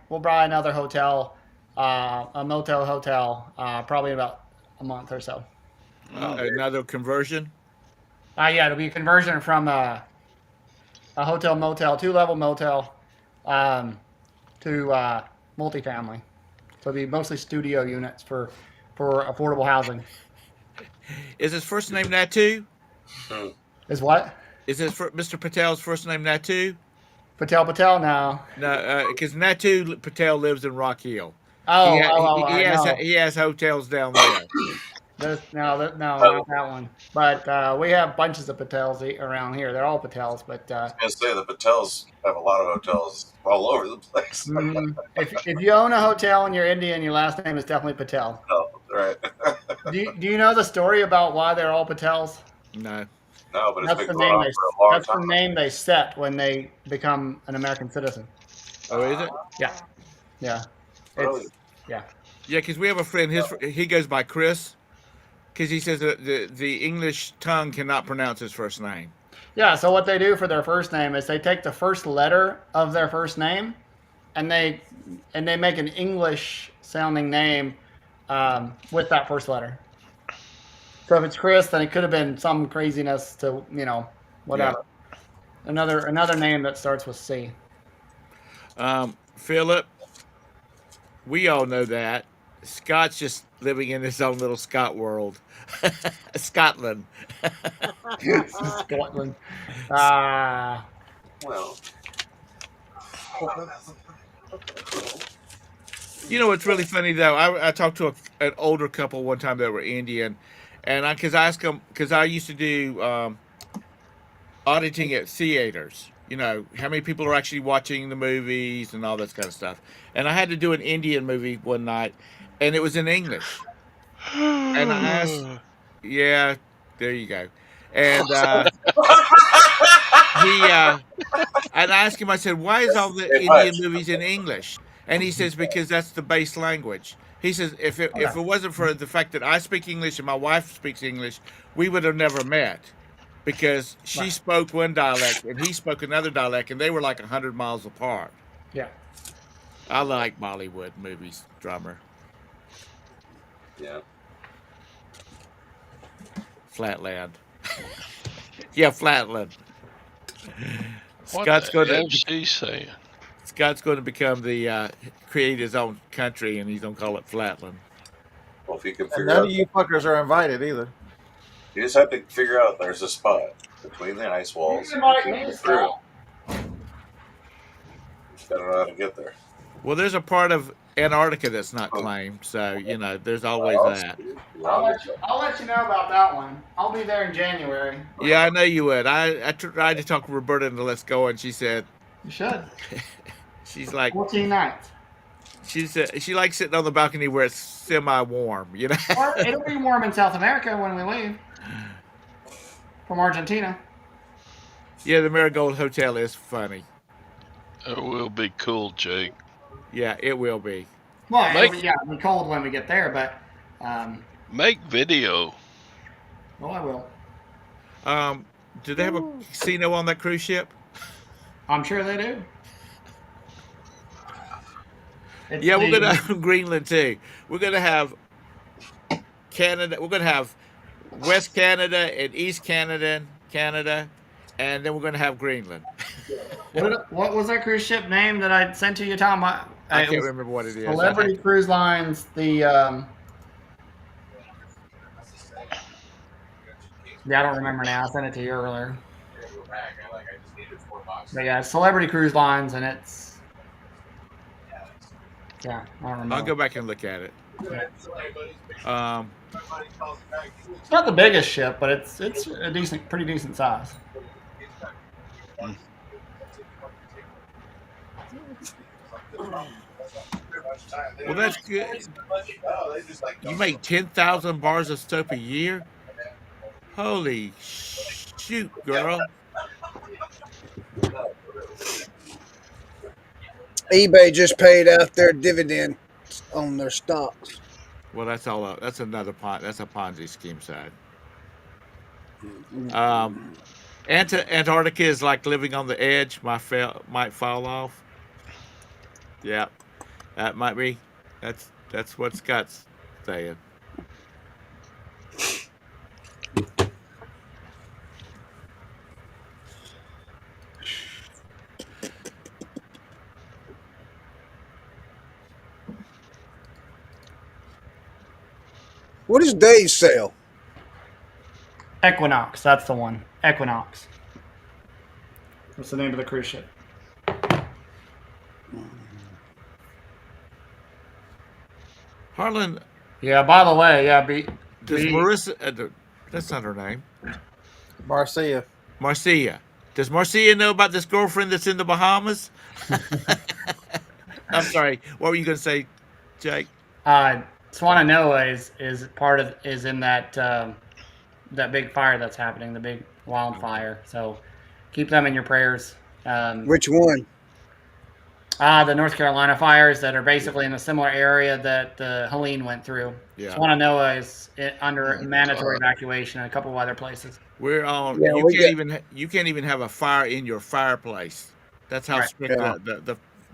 another hotel, a motel hotel, probably in about a month or so. Another conversion? Yeah, it'll be a conversion from a hotel motel, 2-level motel, to multifamily. So it'll be mostly studio units for affordable housing. Is his first name Natu? Is what? Is Mr. Patel's first name Natu? Patel now. No, because Natu Patel lives in Rock Hill. No. He has hotels down there. No, not that one. But we have bunches of Patels around here. They're all Patels, but I was gonna say the Patels have a lot of hotels all over the place. if you own a hotel and you're Indian, your last name is definitely Patel. Oh, right. Do you know the story about why they're all Patels? No. No, but it's That's been the going name on for a long that's time. the name they set when they become an American citizen. Oh, is it? Yeah. Really? Yeah. Yeah, because we have a friend. He goes by Chris. because he says that the English tongue cannot pronounce his first name. Yeah, so what they do for their first name is they take the first letter of their first name, and they make an English sounding name with that first letter. So if it's Chris, then it could have been some craziness to whatever. Yeah. Another name that starts with C. Philip, we all know that Scott's just living in his own little Scott world. Scotland. Scotland. Well, You know what's really funny though? I talked to an older couple one time that were Indian, and I asked them because I used to do auditing at theaters. You know how many people are actually watching the movies and all that kind of stuff. And I had to do an Indian movie one night, and it was in English. And I asked, yeah, there you go. And and I asked him, I said, why is all the Indian movies in English? And he says, because that's the base language. He says, if it wasn't for the fact that I speak English and my wife speaks English, we would have never met. Because she spoke one dialect and he spoke another dialect, and they were like 100 miles apart. Yeah. I like Bollywood movies, drummer. yeah. Flatland. Yeah, Flatland. What Scott's the going hell to she saying? Scott's going to become create his own country, and he's going to call it Flatland. Well, if you can And figure none out, of you fuckers are invited either. you just have to figure out there's a spot between the ice walls. You just gotta know how to get there. Well, there's a part of Antarctica that's not claimed, so there's always that. I'll let you know about that one. I'll be there in January. Yeah, I know you would. I tried to talk Roberta into let's go, and she said You should. she's like 14 nights. she said she likes sitting on the balcony where it's semi-warm. Or it'll be warm in South America when we leave from Argentina. Yeah, the Marigold Hotel is funny. It will be cool, Jake. Yeah, it will be. Well, it'll be cold when we get there, but Make video. well, I will. Do they have a casino on that cruise ship? I'm sure they do. Yeah, we're gonna have Greenland too. We're gonna have Canada. We're gonna have West Canada and East Canada, and then we're gonna have Greenland. What was that cruise ship name that I sent to you, Tom? I can't remember what it is. Celebrity Cruise Lines. Yeah, I don't remember now. I sent it to you earlier. But yeah, Celebrity Cruise Lines, and it's I don't remember. I'll go back and look at it. Yeah. It's not the biggest ship, but it's a pretty decent size. Well, that's good. You make 10,000 bars of soap a year? Holy shoot, girl! eBay just paid out their dividend on their stocks. Well, that's all. That's another That's a Ponzi scheme side. Antarctica is like living on the edge. Might fall off. Yeah, that might be. That's what Scott's saying. What does Dave sell? Equinox, that's the one. Equinox. What's the name of the cruise ship? Harlan. Yeah, by the way, Does Marissa? That's not her name. Marcia. Marcia. Does Marcia know about this girlfriend that's in the Bahamas? I'm sorry. What were you going to say, Jake? Swananoa is in that that big fire that's happening, the big wildfire. So keep them in your prayers. Which one? The North Carolina fires that are basically in a similar area that Helene went through. Yeah. Swannanoa is under mandatory evacuation, and a couple of other places. We're on. Yeah, You can't even have a fire in your fireplace. That's how Right. strict Yeah.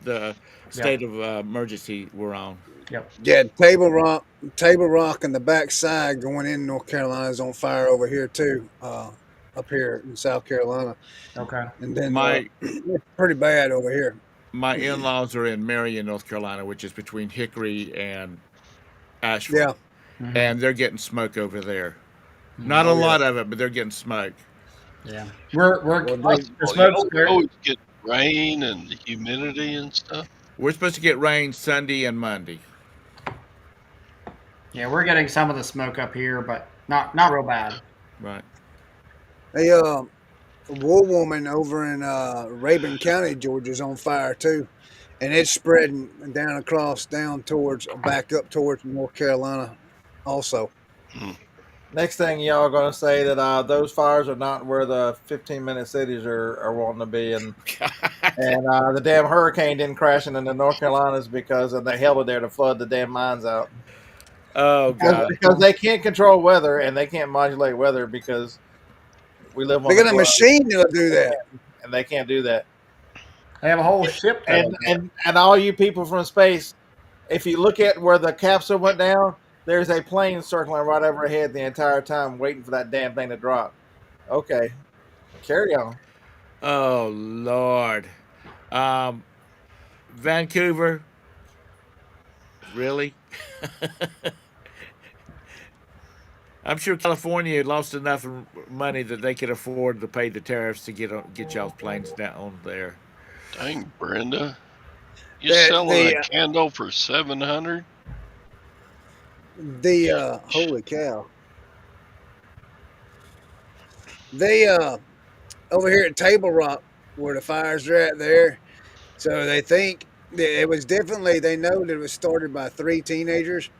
the state of emergency we're on. Yep. Yeah, Table Rock, and the backside going in North Carolina is on fire over here too. Up here in South Carolina, Okay. and then My it's pretty bad over here. my in-laws are in Marion, North Carolina, which is between Hickory and Asheville, Yeah, Mhm. and they're getting smoke over there. Not a Oh, yeah. lot of it, but they're getting smoke. Yeah. We're Well, the Well, smoke's you clear. always get rain and humidity and stuff. We're supposed to get rain Sunday and Monday. Yeah, we're getting some of the smoke up here, but not real bad. Right. a war woman over in Rabun County, Georgia's on fire too, and it's spreading down towards back up towards North Carolina, also. Next thing y'all are going to say that those fires are not where the 15-minute cities are wanting to be, and the damn hurricane didn't crash into the North Carolinas because they held it there to flood the damn mines out. Oh God. Because they can't control weather and they can't modulate weather because we live on They the got a globe, machine that'll do that. and they can't do that. They have a whole ship. And all you people from space, if you look at where the capsule went down, there's a plane circling right overhead the entire time, waiting for that damn thing to drop. Okay, carry on. Oh Lord. Vancouver. Really? I'm sure California lost enough money that they could afford to pay the tariffs to get y'all's planes down there. Dang, Brenda. You The selling a candle for 700? Holy cow. They over here at Table Rock, where the fires are at there. So they think that it was definitely, they know that it was started by 3 teenagers.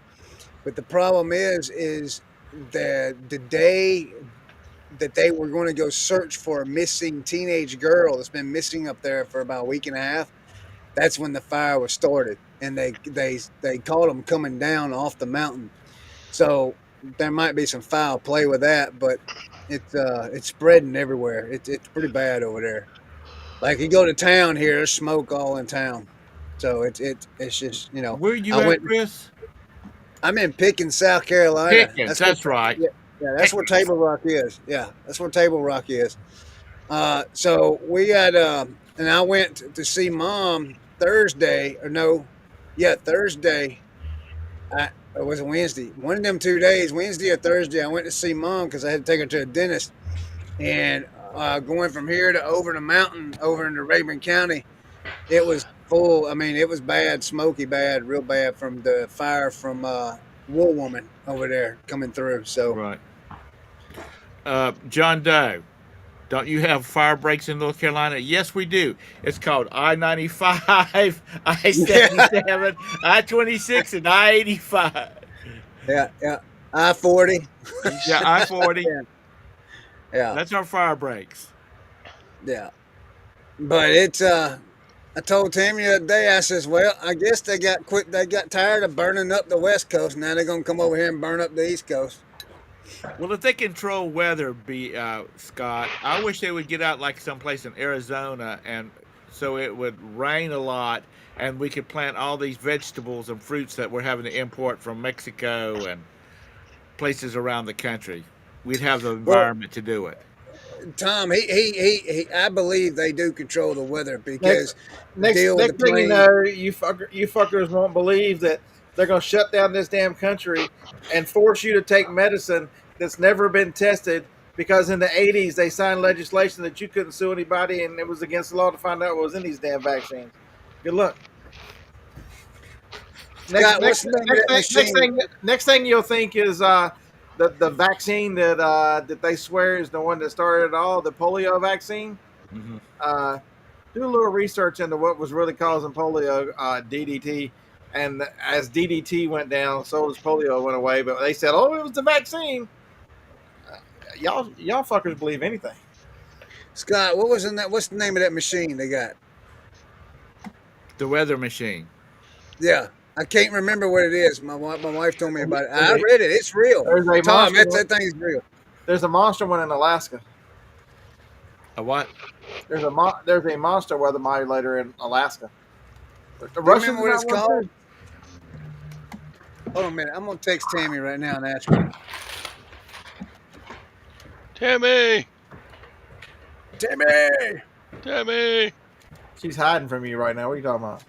But the problem is that the day that they were going to go search for a missing teenage girl that's been missing up there for about a week and a half, that's when the fire was started. And they caught them coming down off the mountain. So there might be some foul play with that, but it's spreading everywhere. It's pretty bad over there. Like you go to town here, there's smoke all in town. So it's just Where you I at, went. Chris? I'm in Pickens, South Carolina. Pickens, that's right. Yeah, that's where Table Rock is. Yeah, that's where Table Rock is. So we had and I went to see Mom Thursday. Thursday. It was Wednesday. One of them 2 days, Wednesday or Thursday, I went to see Mom because I had to take her to a dentist. And going from here to over the mountain, over into Rabun County, it was full. I mean, it was bad, smoky bad, real bad from the fire from War Woman over there coming through. So Right. John Doe, don't you have fire breaks in North Carolina? Yes, we do. It's called I-95, I-77, I-26, and I-85. yeah, I-40. Yeah, I-40. Yeah, That's our fire breaks. yeah. But it's I told Tammy the other day, I says, well, I guess they got tired of burning up the West Coast. Now they're gonna come over here and burn up the East Coast. Well, if they control weather, Scott, I wish they would get out like someplace in Arizona, and so it would rain a lot, and we could plant all these vegetables and fruits that we're having to import from Mexico and places around the country. We'd have the environment to do it. Tom, he I believe they do control the weather because Next deal with the thing you plane. know, you fuckers won't believe that they're going to shut down this damn country and force you to take medicine that's never been tested because in the 80s they signed legislation that you couldn't sue anybody and it was against the law to find out what was in these damn vaccines. Good luck. Scott, what's the name of that machine? Next thing you'll think is the vaccine that they swear is the one that started it all, the polio vaccine. Mm-hmm. Do a little research into what was really causing polio, DDT. And as DDT went down, so does polio went away. But they said, "Oh, it was the vaccine." Y'all fuckers believe anything. Scott, what was in that? What's the name of that machine they got? The weather machine. Yeah, I can't remember what it is. My wife told me about it. I There's read it. It's real. a Tom, monster. that thing is real. There's a monster one in Alaska. A what? There's a monster weather modulator in Alaska. The Do you Russians remember what got it's one called? too. Hold on a minute. I'm gonna text Tammy right now and ask her. Tammy! Tammy. Tammy! She's hiding from you right now. What are you talking about?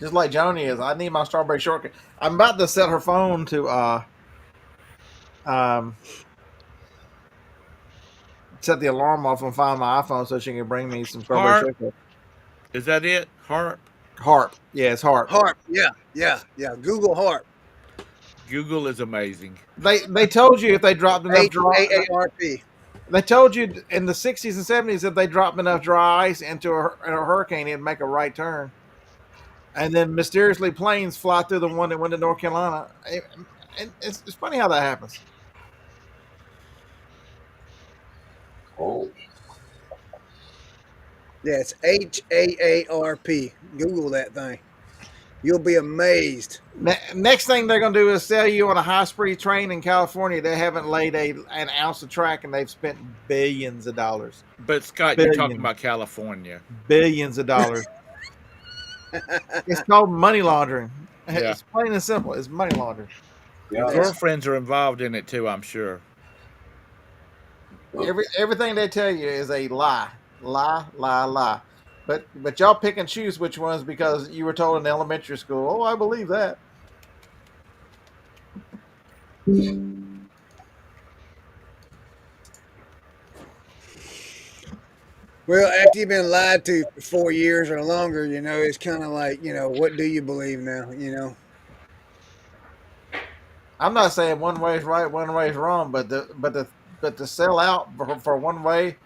Just like Joni is. I need my strawberry shortcake. I'm about to set her phone to set the alarm off and find my iPhone so she can bring me some strawberry Harp? shortcake. Is that it? Harp? Harp. Yeah, it's harp. Harp. Yeah. Google harp. Google is amazing. They told you if they dropped enough dry. HAARP. They told you in the 60s and 70s if they dropped enough dry ice into a hurricane, it'd make a right turn. And then mysteriously planes fly through the one that went to North Carolina. It's funny how that happens. Oh, Yeah, it's HAARP. Google that thing. You'll be amazed. Next thing they're going to do is sell you on a high-speed train in California. They haven't laid an ounce of track, and they've spent billions of dollars. But Scott, you're talking about California. Billions of dollars. It's called money laundering. Yeah. It's plain and simple. It's money laundering. yeah. Girlfriends are involved in it too, I'm sure. Everything they tell you is a lie. Lie. But y'all pick and choose which ones because you were told in elementary school. Oh, I believe that. Well, after you've been lied to for 4 years or longer, it's kind of like, what do you believe now? I'm not saying one way is right, one way is wrong, but to sell out for one way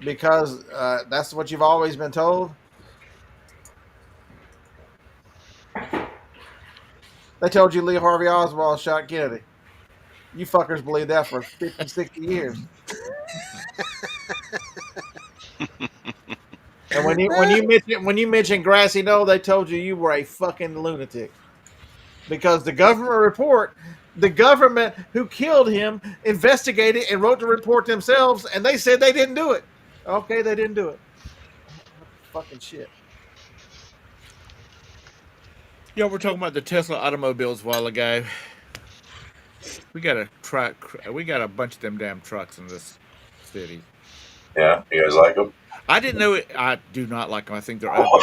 because that's what you've always been told. They told you Lee Harvey Oswald shot Kennedy. You fuckers believe that for 50, 60 years. And when you mention Grassy Knoll, they told you were a fucking lunatic. Because the government who killed him investigated and wrote the report themselves, and they said they didn't do it. Okay, they didn't do it. Fucking shit. Yeah, we're talking about the Tesla automobiles a while ago. We got a truck. We got a bunch of them damn trucks in this city. Yeah, you guys like them? I didn't know it. I do not like them. I think they're ugly.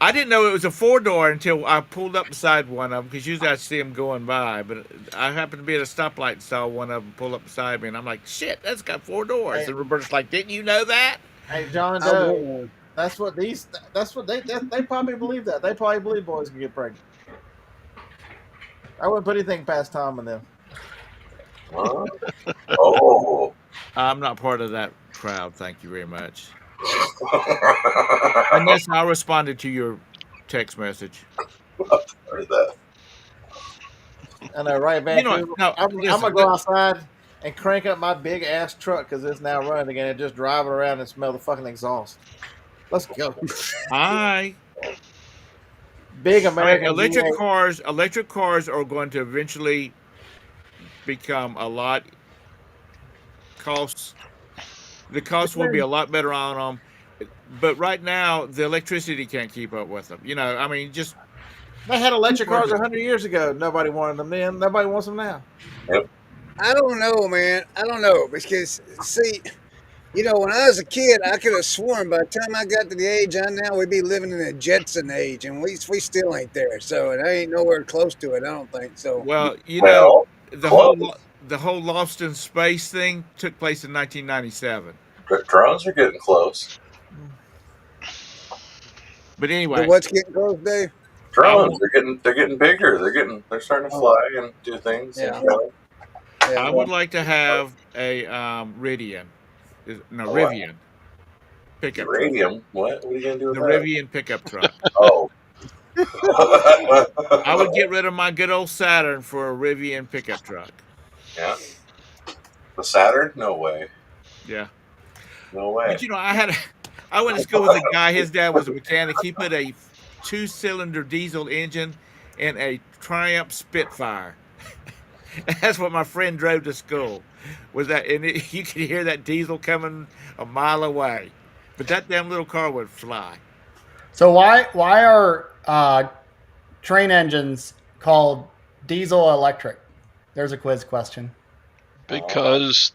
I didn't know it was a 4-door until I pulled up beside one of them because usually I see them going by. But I happened to be at a stoplight and saw one of them pull up beside me, and I'm like, "Shit, that's got 4 doors." Hey. And Roberta's like, "Didn't you know that?" Hey, John Doe. That's what they probably believe that. They probably believe boys can get pregnant. I wouldn't put anything past Tom and them. Huh? Oh. I'm not part of that crowd. Thank you very much. Unless I responded to your text message. Heard that. I know, right, Vancouver? I'm gonna go outside and crank up my big ass truck because it's now running again and just drive it around and smell the fucking exhaust. Let's go. Hi. Big American electric cars are going to eventually become a lot costs. The cost will be a lot better on them, but right now the electricity can't keep up with them. I mean, just they had electric cars 100 years ago. Nobody wanted them then. Nobody wants them now. Yep. I don't know, man. I don't know because see, when I was a kid, I could have sworn by the time I got to the age I'm now, we'd be living in the Jetson age, and we still ain't there. So it ain't nowhere close to it. I don't think so. Well, the whole Lost in Space thing took place in 1997. Drones are getting close. But anyway, what's getting close, Dave? Drones, they're getting bigger. They're starting to fly and do things. Yeah. I would like to have a Rivian. Rivian pickup. Rivian? What? What are you gonna do with the that? Rivian pickup truck? Oh. I would get rid of my good old Saturn for a Rivian pickup truck. Yeah. The Saturn? No way. Yeah. No way. But I I went to school with a guy. His dad was a mechanic. He put a 2-cylinder diesel engine in a Triumph Spitfire. That's what my friend drove to school. Was that, and you could hear that diesel coming a mile away, but that damn little car would fly. So why are train engines called diesel electric? There's a quiz question. Because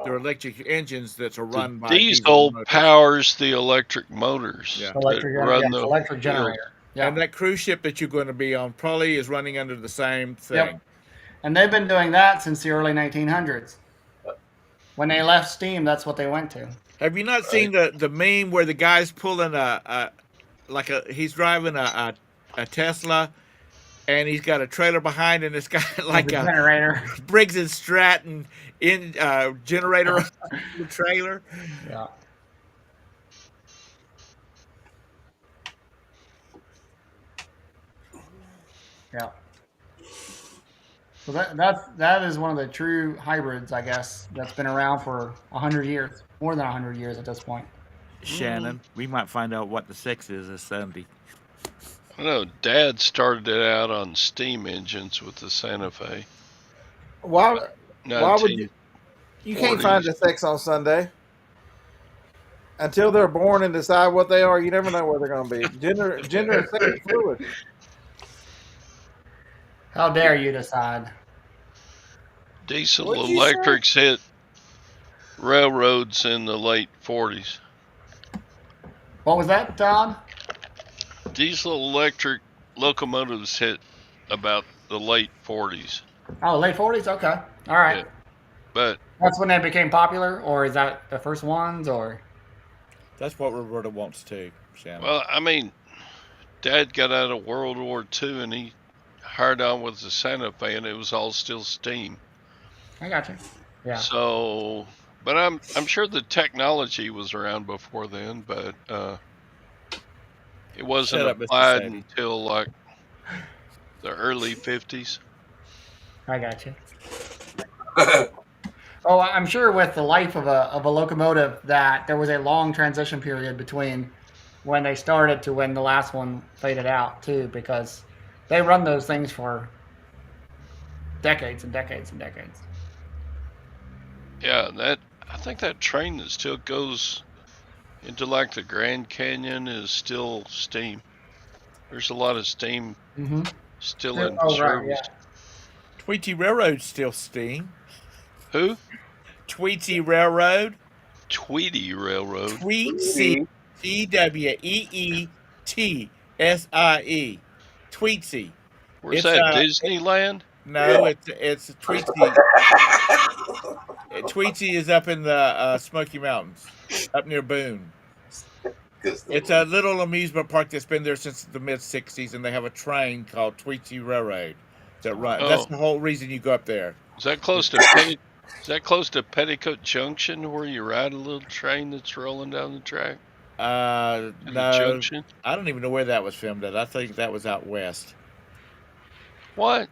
They're electric engines that are the run by diesel motors. powers the electric motors Yeah. that Electric, run yeah, the electric wheels. generator. Yeah. And that cruise ship that you're going to be on probably is running under the same thing. Yep. And they've been doing that since the early 1900s. When they left steam, that's what they went to. Have you not seen the meme where the guy's pulling he's driving a Tesla, and he's got a trailer behind, and it's got like The a generator. Briggs and Stratton generator on the trailer? Yeah. Yeah. So that is one of the true hybrids, I guess, that's been around for 100 years, more than 100 years at this point. Shannon, we might find out what the 6 is this Sunday. I know Dad started it out on steam engines with the Santa Fe. Why would 1940s. you can't find the sex on Sunday? Until they're born and decide what they are, you never know what they're going to be. Gender and sex is fluid. How dare you decide? Diesel What'd you electrics hit railroads in the late 40s. What was that, Todd? Diesel electric locomotives hit about the late 40s. Oh, late 40s? Okay. All right. Yeah. But That's when they became popular, or is that the first ones, or? That's what Roberta wants too, Shannon. well, I mean, Dad got out of World War II and he hired on with the Santa Fe, and it was all still steam. I got you. Yeah. So, but I'm sure the technology was around before then, but it wasn't Shut up, Mr. applied Sadie. until like the early 50s. I got you. Oh, I'm sure with the life of a locomotive that there was a long transition period between when they started to when the last one faded out too, because they run those things for decades and decades and decades. Yeah, I think that train that still goes into like the Grand Canyon is still steam. There's a lot of steam Mm-hmm. still in Oh, right, service. yeah. Tweety Railroad still steam. Who? Tweety Railroad. Tweety Railroad. Tweetsy. Tweetsie. Tweetsy. Where's It's, that? Disneyland? No, it's Tweetsy. Tweetsy is up in the Smoky Mountains, up near Boone. It's a little amusement park that's been there since the mid '60s, and they have a train called Tweetsy Railroad that runs. Oh. That's the whole reason you go up there. Is that close to Petticoat Junction, where you ride a little train that's rolling down the track? No, Junction. I don't even know where that was filmed at. I think that was out west. What?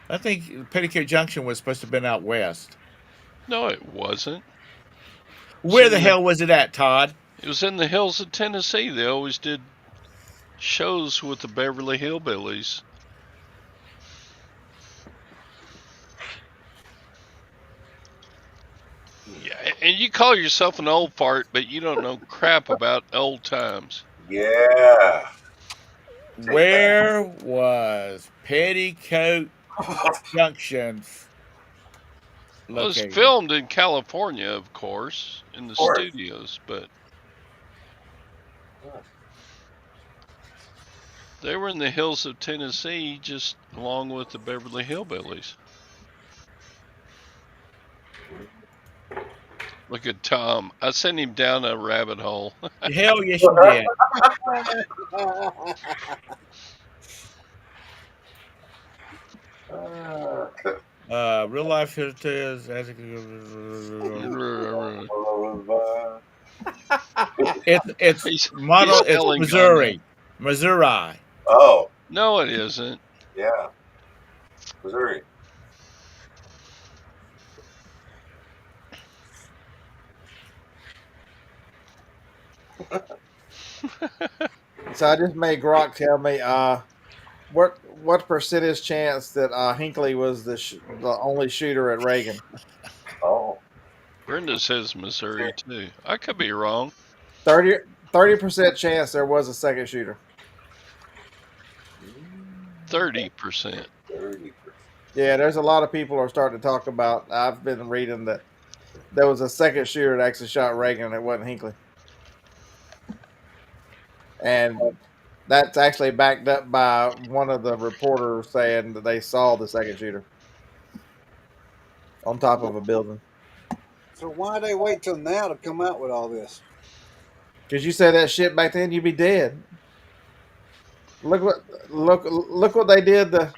I think Petticoat Junction was supposed to have been out west. No, it wasn't. Where the hell was it at, Todd? It was in the hills of Tennessee. They always did shows with the Beverly Hillbillies. Yeah, and you call yourself an old fart, but you don't know crap about old times. Yeah. Where was Petticoat Junction It was located? filmed in California, of course, in the studios, but they were in the hills of Tennessee, just along with the Beverly Hillbillies. Look at Tom. I sent him down a rabbit hole. Hell yes, you did. Real life is it's model. he's yelling It's on Missouri. Oh, No, it isn't. yeah. Missouri. So I just made Grok tell me what percentage chance that Hinckley was the only shooter at Reagan. Oh, Brenda says Missouri too. I could be wrong. 30% chance there was a second shooter. 30%. 30%. Yeah, there's a lot of people are starting to talk about. I've been reading that there was a second shooter that actually shot Reagan. It wasn't Hinckley, and that's actually backed up by one of the reporters saying that they saw the second shooter on top of a building. So why they wait till now to come out with all this? Because you said that shit back then, you'd be dead. Look what they did to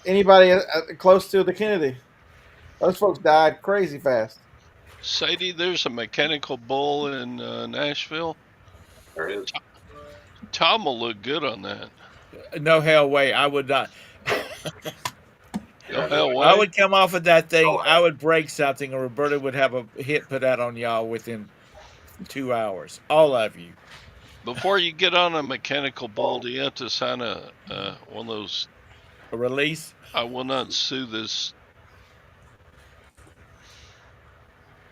anybody close to the Kennedy. Those folks died crazy fast. Sadie, there's a mechanical bull in Nashville. There it is. Tom will look good on that. No hell way. I would not. No hell I way. would come off of that thing. Oh, I would break something, or Roberta would have a hit put out on y'all within 2 hours. All of you. Before you get on a mechanical bull, do you have to sign a one of those? A release? I will not sue this.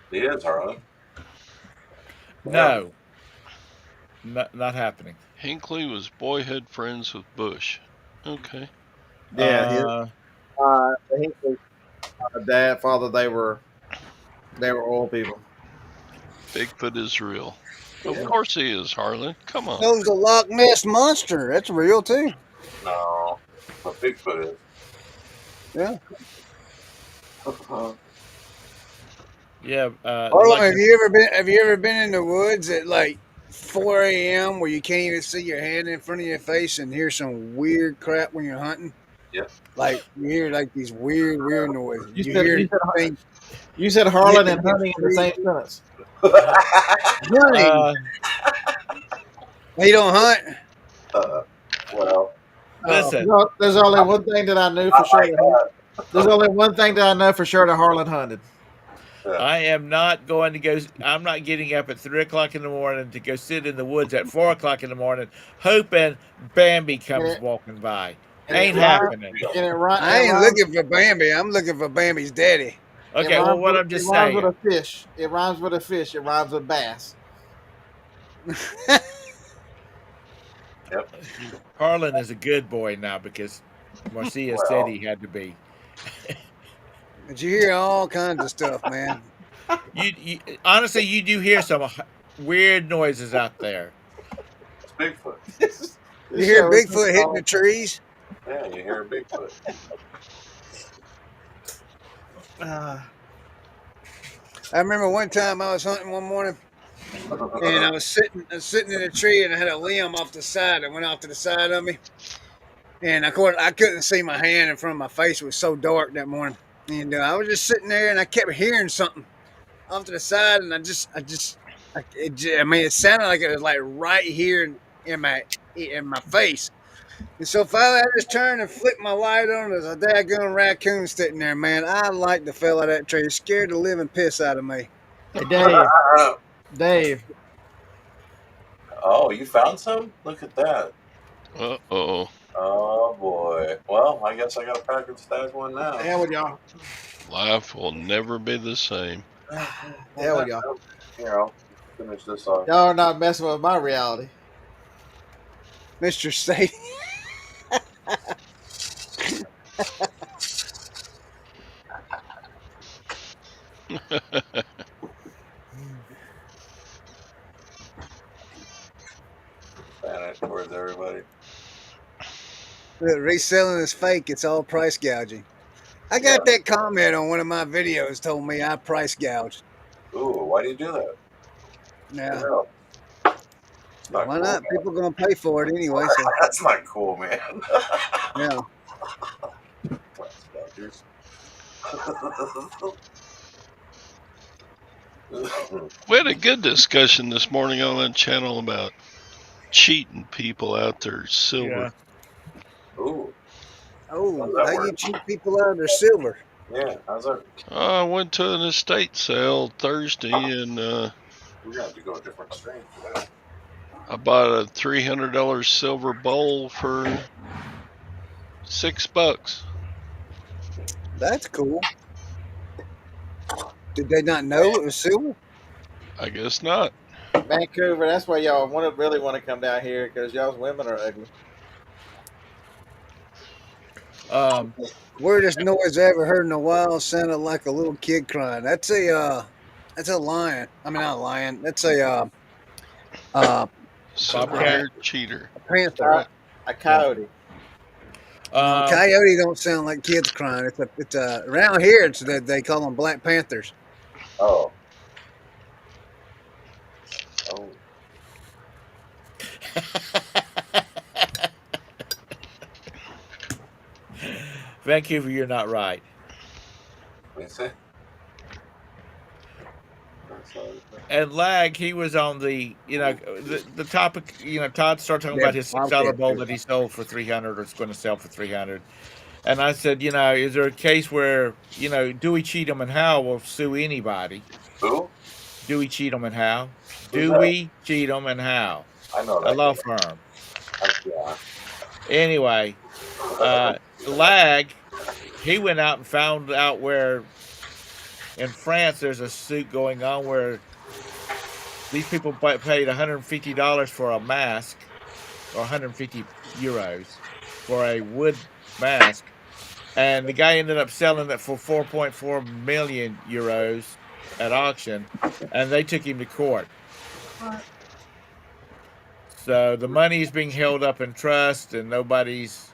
He is, Harlan. No. Not happening. Hinckley was boyhood friends with Bush. Okay. Yeah, Hinckley, dad, father, they were oil people. Bigfoot is real. Of course he is, Harlan. Come on. So's the Loch Ness monster. That's real too. No, but Bigfoot is. Yeah. Yeah. Harlan, have you ever been in the woods at like 4 a.m. where you can't even see your hand in front of your face and hear some weird crap when you're hunting? Yeah. Like you hear like these weird noises. You said Harlan and hunting in the same sentence. Hunting. You don't hunt? Well, Listen. There's only one thing that I knew for sure. There's only one thing that I know for sure that Harlan hunted. I am not going to go. I'm not getting up at 3 o'clock in the morning to go sit in the woods at 4 o'clock in the morning, hoping Bambi comes walking by. Ain't happening. I ain't looking for Bambi. I'm looking for Bambi's daddy. Okay, well, what I'm just saying. It rhymes with a fish. It rhymes with a fish. It rhymes with bass. Yep. Harlan is a good boy now because Marcia said he had to be. But you hear all kinds of stuff, man. You honestly, you do hear some weird noises out there. It's Bigfoot. You hear Bigfoot hitting the trees? Yeah, you hear Bigfoot. I remember one time I was hunting one morning, and I was sitting in a tree, and I had a limb off the side that went off to the side of me, and of course I couldn't see my hand in front of my face. It was so dark that morning, and I was just sitting there, and I kept hearing something off to the side, and it sounded like it was like right here in my face. And so finally, I just turned and flicked my light on. There's a daggone raccoon sitting there, man. I like the fell out of that tree. It scared the living piss out of me. Hey, Dave. Oh, you found some? Look at that. Uh-oh. Oh, boy. Well, I guess I got to pack and stack one now. Yeah, with y'all. Life will never be the same. Yeah, with y'all. Here, I'll finish this off. Y'all are not messing with my reality. Mr. Sadie. Spanish towards everybody. Reselling is fake. It's all price gouging. I got that comment on one of my videos told me I price gouged. Ooh, why do you do that? Yeah. Why cool, not? Man. People going to pay for it anyway. So. That's not cool, man. Yeah. We had a good discussion this morning on that channel about cheating people out their silver. Yeah. Ooh. Oh, how you cheat people out of their silver? Yeah, how's that? I went to an estate sale Thursday, and We're gonna have to go a different strain for that. I bought a $300 silver bowl for $6. That's cool. Did they not know it was silver? I guess not. Vancouver. That's why y'all really want to come down here because y'all's women are ugly. Um, Weirdest noise I ever heard in a while sounded like a little kid crying. That's a lion. I mean, not a lion. That's uh, Silver-haired cheater. a panther. Right. A coyote. No, coyote don't sound like kids crying. It's around here. They call them black panthers. Oh. Oh. Vancouver, you're not right. What do you say? And Lag, he was on the the topic. Todd started talking about his $6 bowl that he sold for 300 or it's going to sell for 300. And I said, is there a case where Dewey Cheatham and Howe will sue anybody? Who? Dewey Cheatham and Howe. Who's Dewey Cheatham and Howe. I know A that. law firm. Yeah. Anyway, Lag, he went out and found out where in France there's a suit going on where these people paid $150 for a mask, or 150 euros for a wood mask, and the guy ended up selling it for 4.4 million euros at auction, and they took him to court. So the money is being held up in trust, and nobody's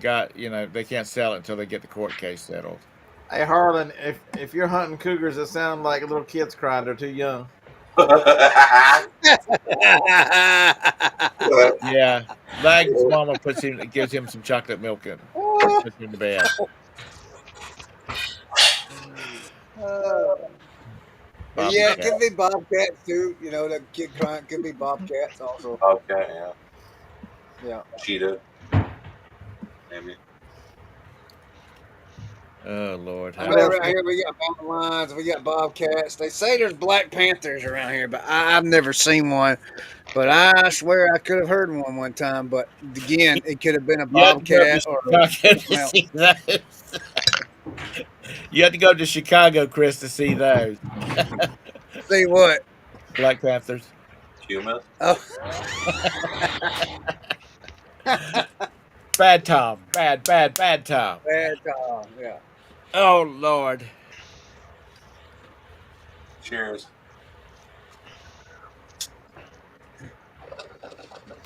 got, they can't sell it until they get the court case settled. Hey Harlan, if you're hunting cougars that sound like little kids crying, they're too young. Yeah, Lag's mama gives him some chocolate milk and puts him to bed. Yeah, it could be bobcats too. The kid crying could be bobcats also. Okay, yeah. Yeah. Cheetah. Maybe. Oh Lord! I know around here we got mountain lions, we got bobcats. They say there's black panthers around here, but I've never seen one. But I swear I could have heard one time. But again, it could have been a bobcat or You have to go to Chicago, Chris, to see those. See what? Black Panthers. Human. Oh. Bad Tom. Bad Tom. Bad Tom. Yeah. Oh Lord. Cheers.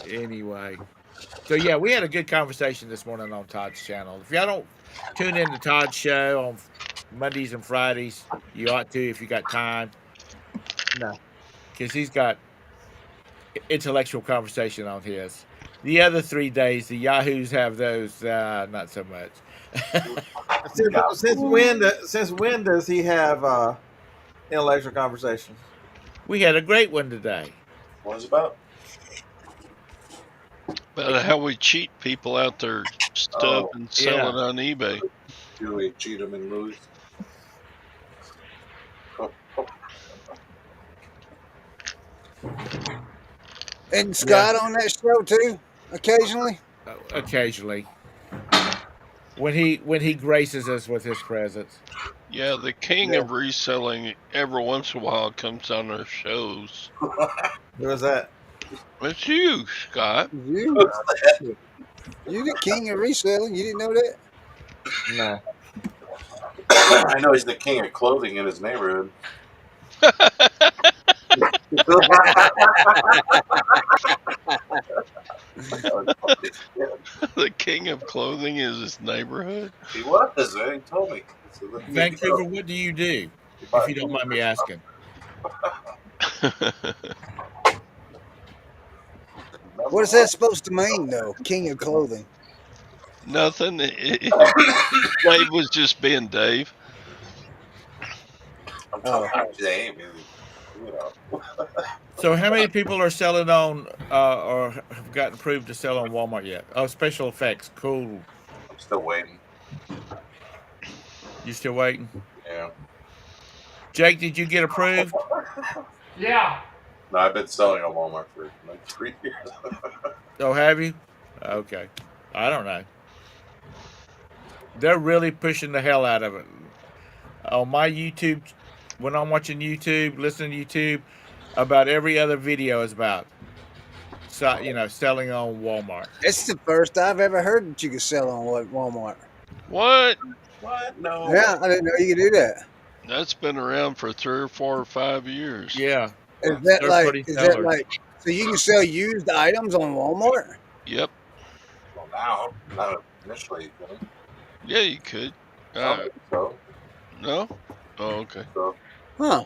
Anyway. So yeah, we had a good conversation this morning on Todd's channel. If y'all don't tune in to Todd's show on Mondays and Fridays, you ought to if you got time. No. Because he's got intellectual conversation on his. The other 3 days, the Yahoos have those, not so much. Since when does he have intellectual conversations? We had a great one today. What is it about? About how we cheat people out their stuff and sell it on eBay. Do we cheat them and lose? Isn't Scott on that show too? Occasionally. Occasionally. When he graces us with his presence. Yeah, the king of reselling every once in a while comes on our shows. Who is that? It's you, Scott. You the king of reselling. You didn't know that? No. I know he's the king of clothing in his neighborhood. The king of clothing is his neighborhood. He was. He told me. Vancouver, what do you do? If you don't mind me asking. What is that supposed to mean, though? King of clothing. Nothing. Dave was just being Dave. I'm talking Dave. So how many people are selling on or have gotten approved to sell on Walmart yet? Oh, special effects. Cool. I'm still waiting. You still waiting? Yeah. Jake, did you get approved? Yeah. No, I've been selling at Walmart for like 3 years. Oh, have you? Okay. I don't know. They're really pushing the hell out of it. On my YouTube, when I'm watching YouTube, listening to YouTube, about every other video is about, selling on Walmart. It's the first I've ever heard that you could sell on Walmart. What? What? No. Yeah, I didn't know you could do that. That's been around for 3 or 4 or 5 years. Yeah, Is that third like? party Is that sellers. like? So you can sell used items on Walmart? Yep. Well, now, not initially. Yeah, you could. I don't think so. No? Oh, okay. So, Huh.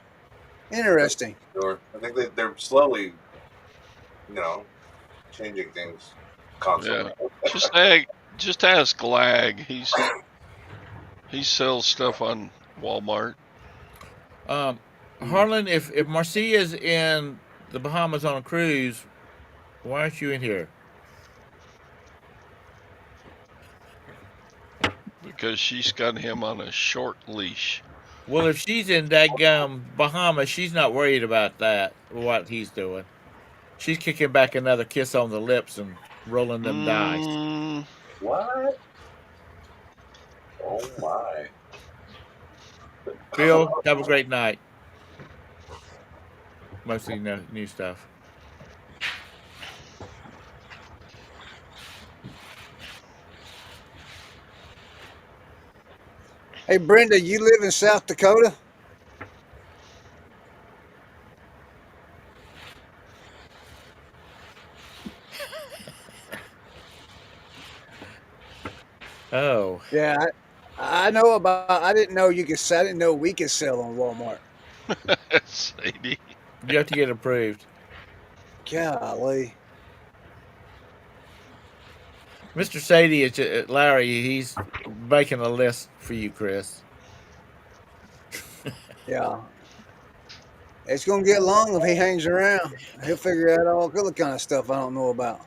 Interesting. I think they're slowly, changing things constantly. Just ask Lag. He sells stuff on Walmart. Harlan, if Marcia's in the Bahamas on a cruise, why aren't you in here? Because she's got him on a short leash. Well, if she's in daggum Bahamas, she's not worried about that, what he's doing. She's kicking back another kiss on the lips and rolling them dice. What? Oh my. Bill, have a great night. Mostly new stuff. Hey, Brenda, you live in South Dakota? Oh. Yeah, I know about. I didn't know you could. I didn't know we could sell on Walmart. Sadie. You have to get approved. Golly. Mr. Sadie, it's Larry. He's making a list for you, Chris. Yeah. It's gonna get long if he hangs around. He'll figure out all other kind of stuff I don't know about.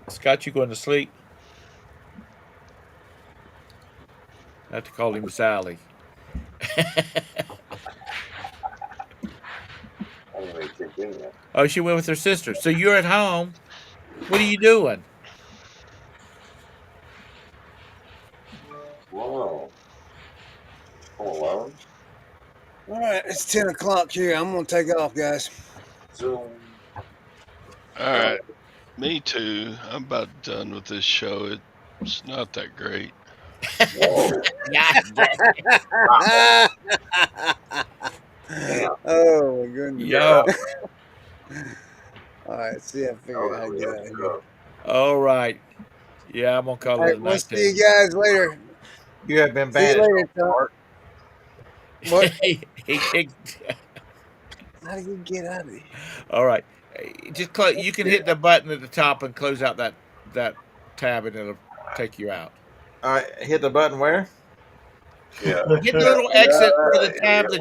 Scott, you going to sleep? I have to call him Sally. Oh, she went with her sister. So you're at home. What are you doing? Whoa. Home Alone? All right, it's 10 o'clock here. I'm gonna take off, guys. Zoom. All right. Me too. I'm about done with this show. It's not that great. Oh my goodness. Yo. All right, see, I figured out how to get out of here. All right. Yeah, I'm going to call All it right, a we'll night. see you guys later. You have been See you banned. later, Tom. What? He How do you get out of here? all right. Just you can hit the button at the top and close out that tab, and it'll take you out. All right, hit the button where? Yeah. Hit the little exit for the tab that